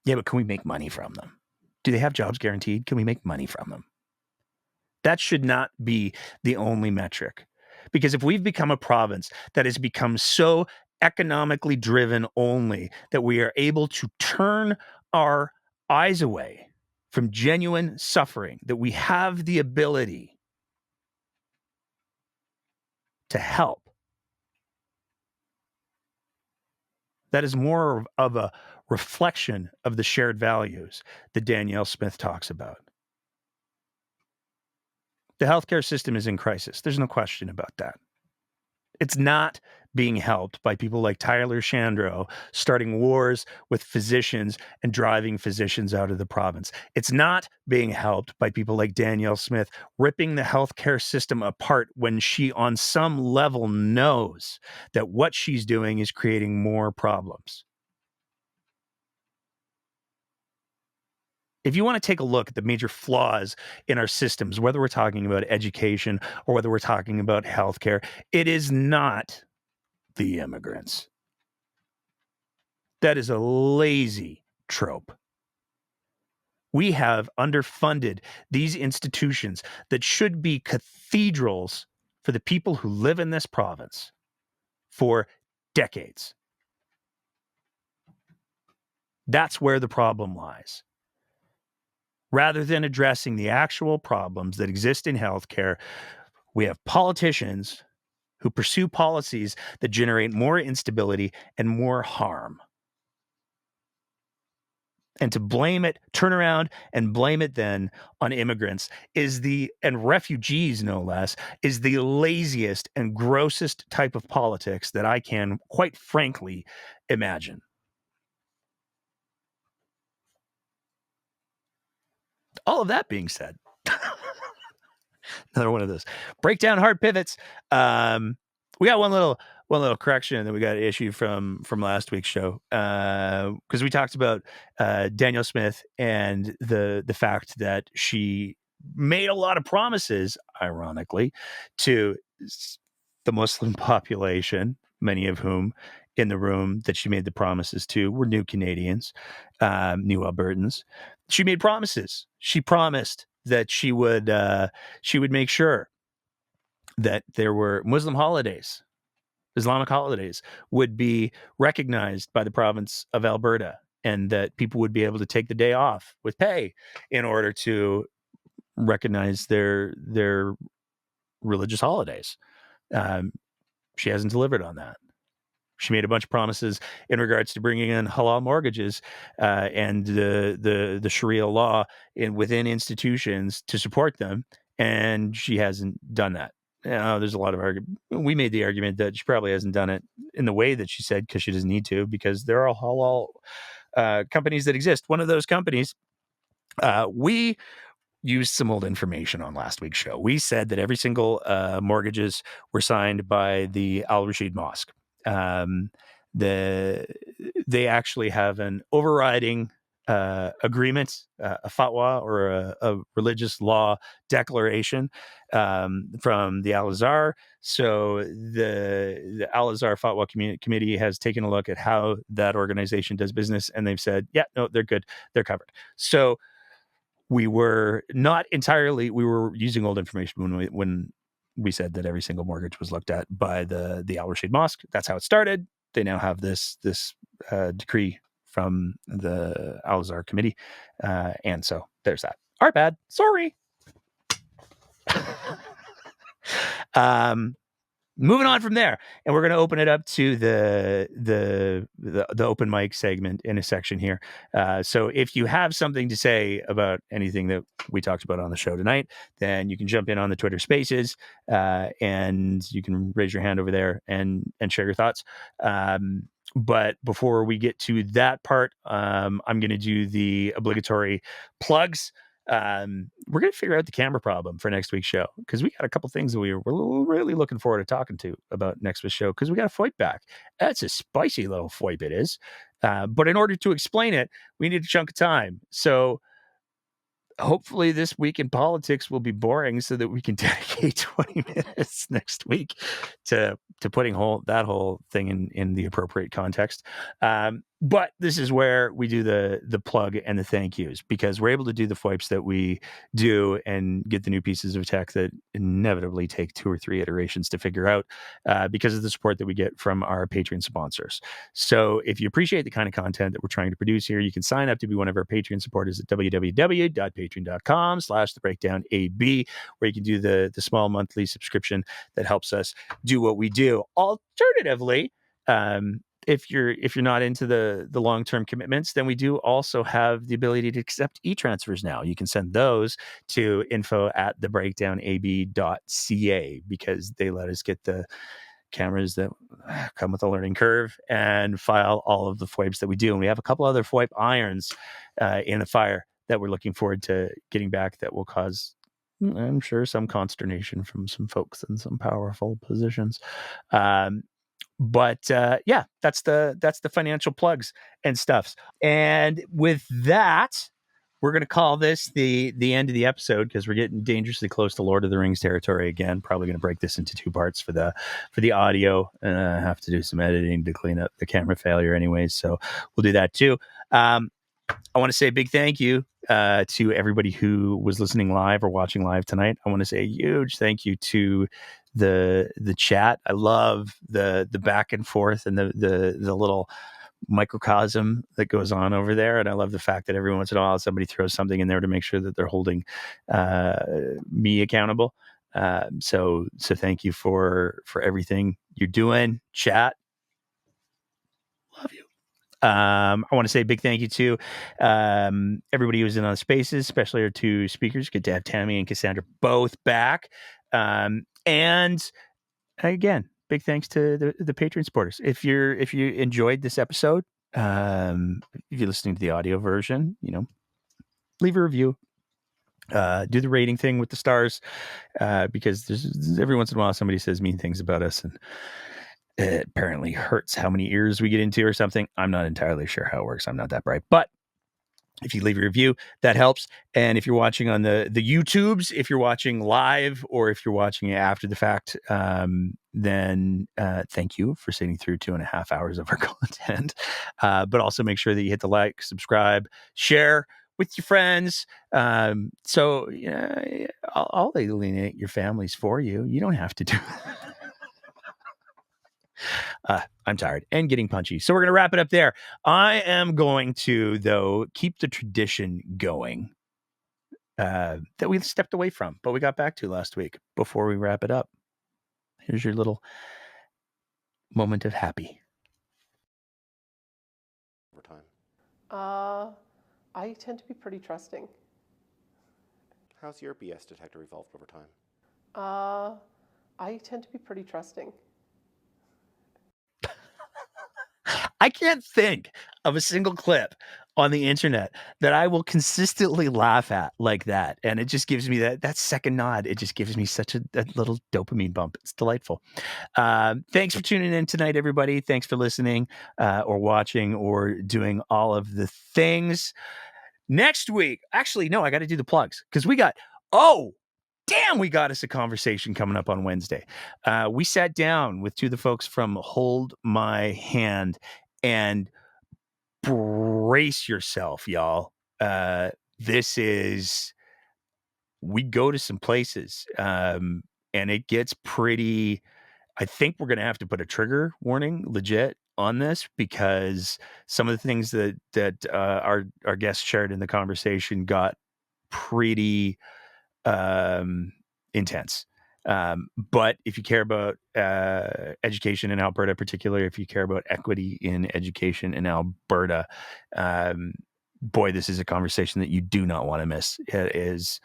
yeah, but can we make money from them? Do they have jobs guaranteed? Can we make money from them? That should not be the only metric. Because if we've become a province that has become so economically driven only that we are able to turn our eyes away from genuine suffering, that we have the ability to help, that is more of a reflection of the shared values that Danielle Smith talks about. The healthcare system is in crisis. There's no question about that. It's not being helped by people like Tyler Shandro starting wars with physicians and driving physicians out of the province. It's not being helped by people like Danielle Smith ripping the healthcare system apart when she on some level knows that what she's doing is creating more problems. If you want to take a look at the major flaws in our systems, whether we're talking about education or whether we're talking about healthcare, it is not the immigrants. That is a lazy trope. We have underfunded these institutions that should be cathedrals for the people who live in this province for decades. That's where the problem lies. Rather than addressing the actual problems that exist in healthcare, we have politicians who pursue policies that generate more instability and more harm. And to blame it, turn around and blame it then on immigrants and refugees no less, is the laziest and grossest type of politics that I can, quite frankly, imagine. All of that being said, another one of those breakdown hard pivots. We got one little correction that we got issued from last week's show, because we talked about Danielle Smith and the fact that she made a lot of promises, ironically, to the Muslim population, many of whom in the room that she made the promises to were new Canadians, new Albertans. She made promises. She promised that she would make sure that there were Muslim holidays, Islamic holidays, would be recognized by the province of Alberta, and that people would be able to take the day off with pay in order to recognize their religious holidays. She hasn't delivered on that. She made a bunch of promises in regards to bringing in halal mortgages and the Sharia law within institutions to support them, and she hasn't done that. There's a lot of argument. We made the argument that she probably hasn't done it in the way that she said because she doesn't need to, because there are halal companies that exist. One of those companies, we used some old information on last week's show. We said that every single mortgages were signed by the Al Rashid Mosque. They actually have an overriding agreement, a fatwa or a religious law declaration from the Al Azhar. So the Al Azhar Fatwa Committee has taken a look at how that organization does business, and they've said, yeah, no, they're good, they're covered. So we were not entirely, we were using old information when we said that every single mortgage was looked at by the Al Rashid Mosque. That's how it started. They now have this decree from the Al Azhar committee. And so there's that. Our bad. Sorry. Moving on from there, and we're going to open it up to the open mic segment in a section here. So if you have something to say about anything that we talked about on the show tonight, then you can jump in on the Twitter Spaces, and you can raise your hand over there and share your thoughts. But before we get to that part, I'm going to do the obligatory plugs. We're going to figure out the camera problem for next week's show, because we got a couple things that we're really looking forward to talking to about next week's show, because we got a FOIP back. That's a spicy little FOIP it is. But in order to explain it, we need a chunk of time. So hopefully this week in politics will be boring so that we can dedicate 20 minutes next week to putting that whole thing in the appropriate context. But this is where we do the plug and the thank yous, because we're able to do the FOIPs that we do and get the new pieces of tech that inevitably take 2 or 3 iterations to figure out, because of the support that we get from our Patreon sponsors. So if you appreciate the kind of content that we're trying to produce here, you can sign up to be one of our Patreon supporters at www.patreon.com/thebreakdownab, where you can do the small monthly subscription that helps us do what we do. Alternatively, if you're not into the long-term commitments, then we do also have the ability to accept e-transfers now. You can send those to info@thebreakdownab.ca, because they let us get the cameras that come with a learning curve and file all of the FOIPs that we do. And we have a couple other FOIP irons in the fire that we're looking forward to getting back, that will cause, I'm sure, some consternation from some folks in some powerful positions. But yeah, that's the financial plugs and stuffs. And with that, we're going to call this the end of the episode, because we're getting dangerously close to Lord of the Rings territory again. Probably going to break this into 2 parts for the audio. I have to do some editing to clean up the camera failure anyways, so we'll do that too. I want to say a big thank you to everybody who was listening live or watching live tonight. I want to say a huge thank you to the chat. I love the back and forth and the little microcosm that goes on over there, and I love the fact that every once in a while somebody throws something in there to make sure that they're holding me accountable. So thank you for everything you're doing, chat. Love you. I want to say a big thank you to everybody who's in on Spaces, especially our 2 speakers. Good to have Tammy and Cassandra both back. And again, big thanks to the Patreon supporters. If you enjoyed this episode, if you're listening to the audio version, leave a review. Do the rating thing with the stars, because there's every once in a while somebody says mean things about us, and it apparently hurts how many ears we get into or something. I'm not entirely sure how it works. I'm not that bright, but if you leave a review, that helps. And if you're watching on the YouTubes, if you're watching live or if you're watching it after the fact, then thank you for sitting through 2.5 hours of our content. But also make sure that you hit the like, subscribe, share with your friends. So I'll alienate your families for you. You don't have to do that. I'm tired and getting punchy. So we're going to wrap it up there. I am going to, though, keep the tradition going that we stepped away from, but we got back to last week before we wrap it up. Here's your little moment of happy. I tend to be pretty trusting. How's your BS detector evolved over time? I tend to be pretty trusting. I can't think of a single clip on the internet that I will consistently laugh at like that. And it just gives me that second nod. It just gives me such a little dopamine bump. It's delightful. Thanks for tuning in tonight, everybody. Thanks for listening or watching or doing all of the things. Next week, actually, no, I got to do the plugs because we got us a conversation coming up on Wednesday. We sat down with two of the folks from Hold My Hand, and brace yourself, y'all. We go to some places, and it gets pretty. I think we're going to have to put a trigger warning legit on this because some of the things that our guests shared in the conversation got pretty intense. But if you care about education in Alberta, particularly if you care about equity in education in Alberta, boy, this is a conversation that you do not want to miss. It is.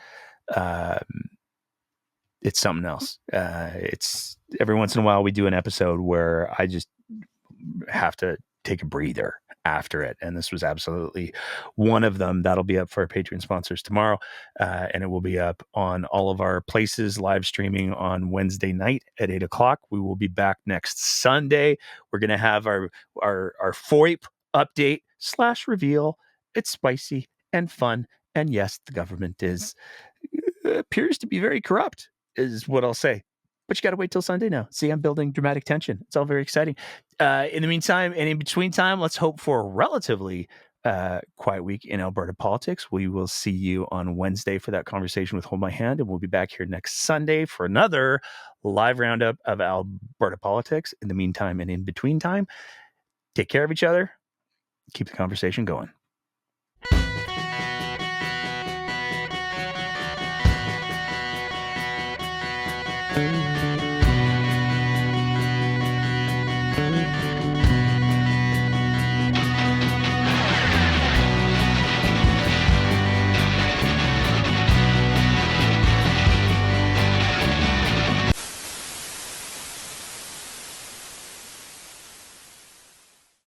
It's something else. It's every once in a while we do an episode where I just have to take a breather after it. And this was absolutely one of them. That'll be up for our Patreon sponsors tomorrow. And it will be up on all of our places, live streaming on Wednesday night at 8:00. We will be back next Sunday. We're going to have our FOIP update / reveal. It's spicy and fun. And yes, the government appears to be very corrupt, is what I'll say. But you got to wait till Sunday now. See, I'm building dramatic tension. It's all very exciting. In the meantime, and in between time, let's hope for a relatively quiet week in Alberta politics. We will see you on Wednesday for that conversation with Hold My Hand, and we'll be back here next Sunday for another live roundup of Alberta politics. In the meantime and in between time, take care of each other. Keep the conversation going. Thank you.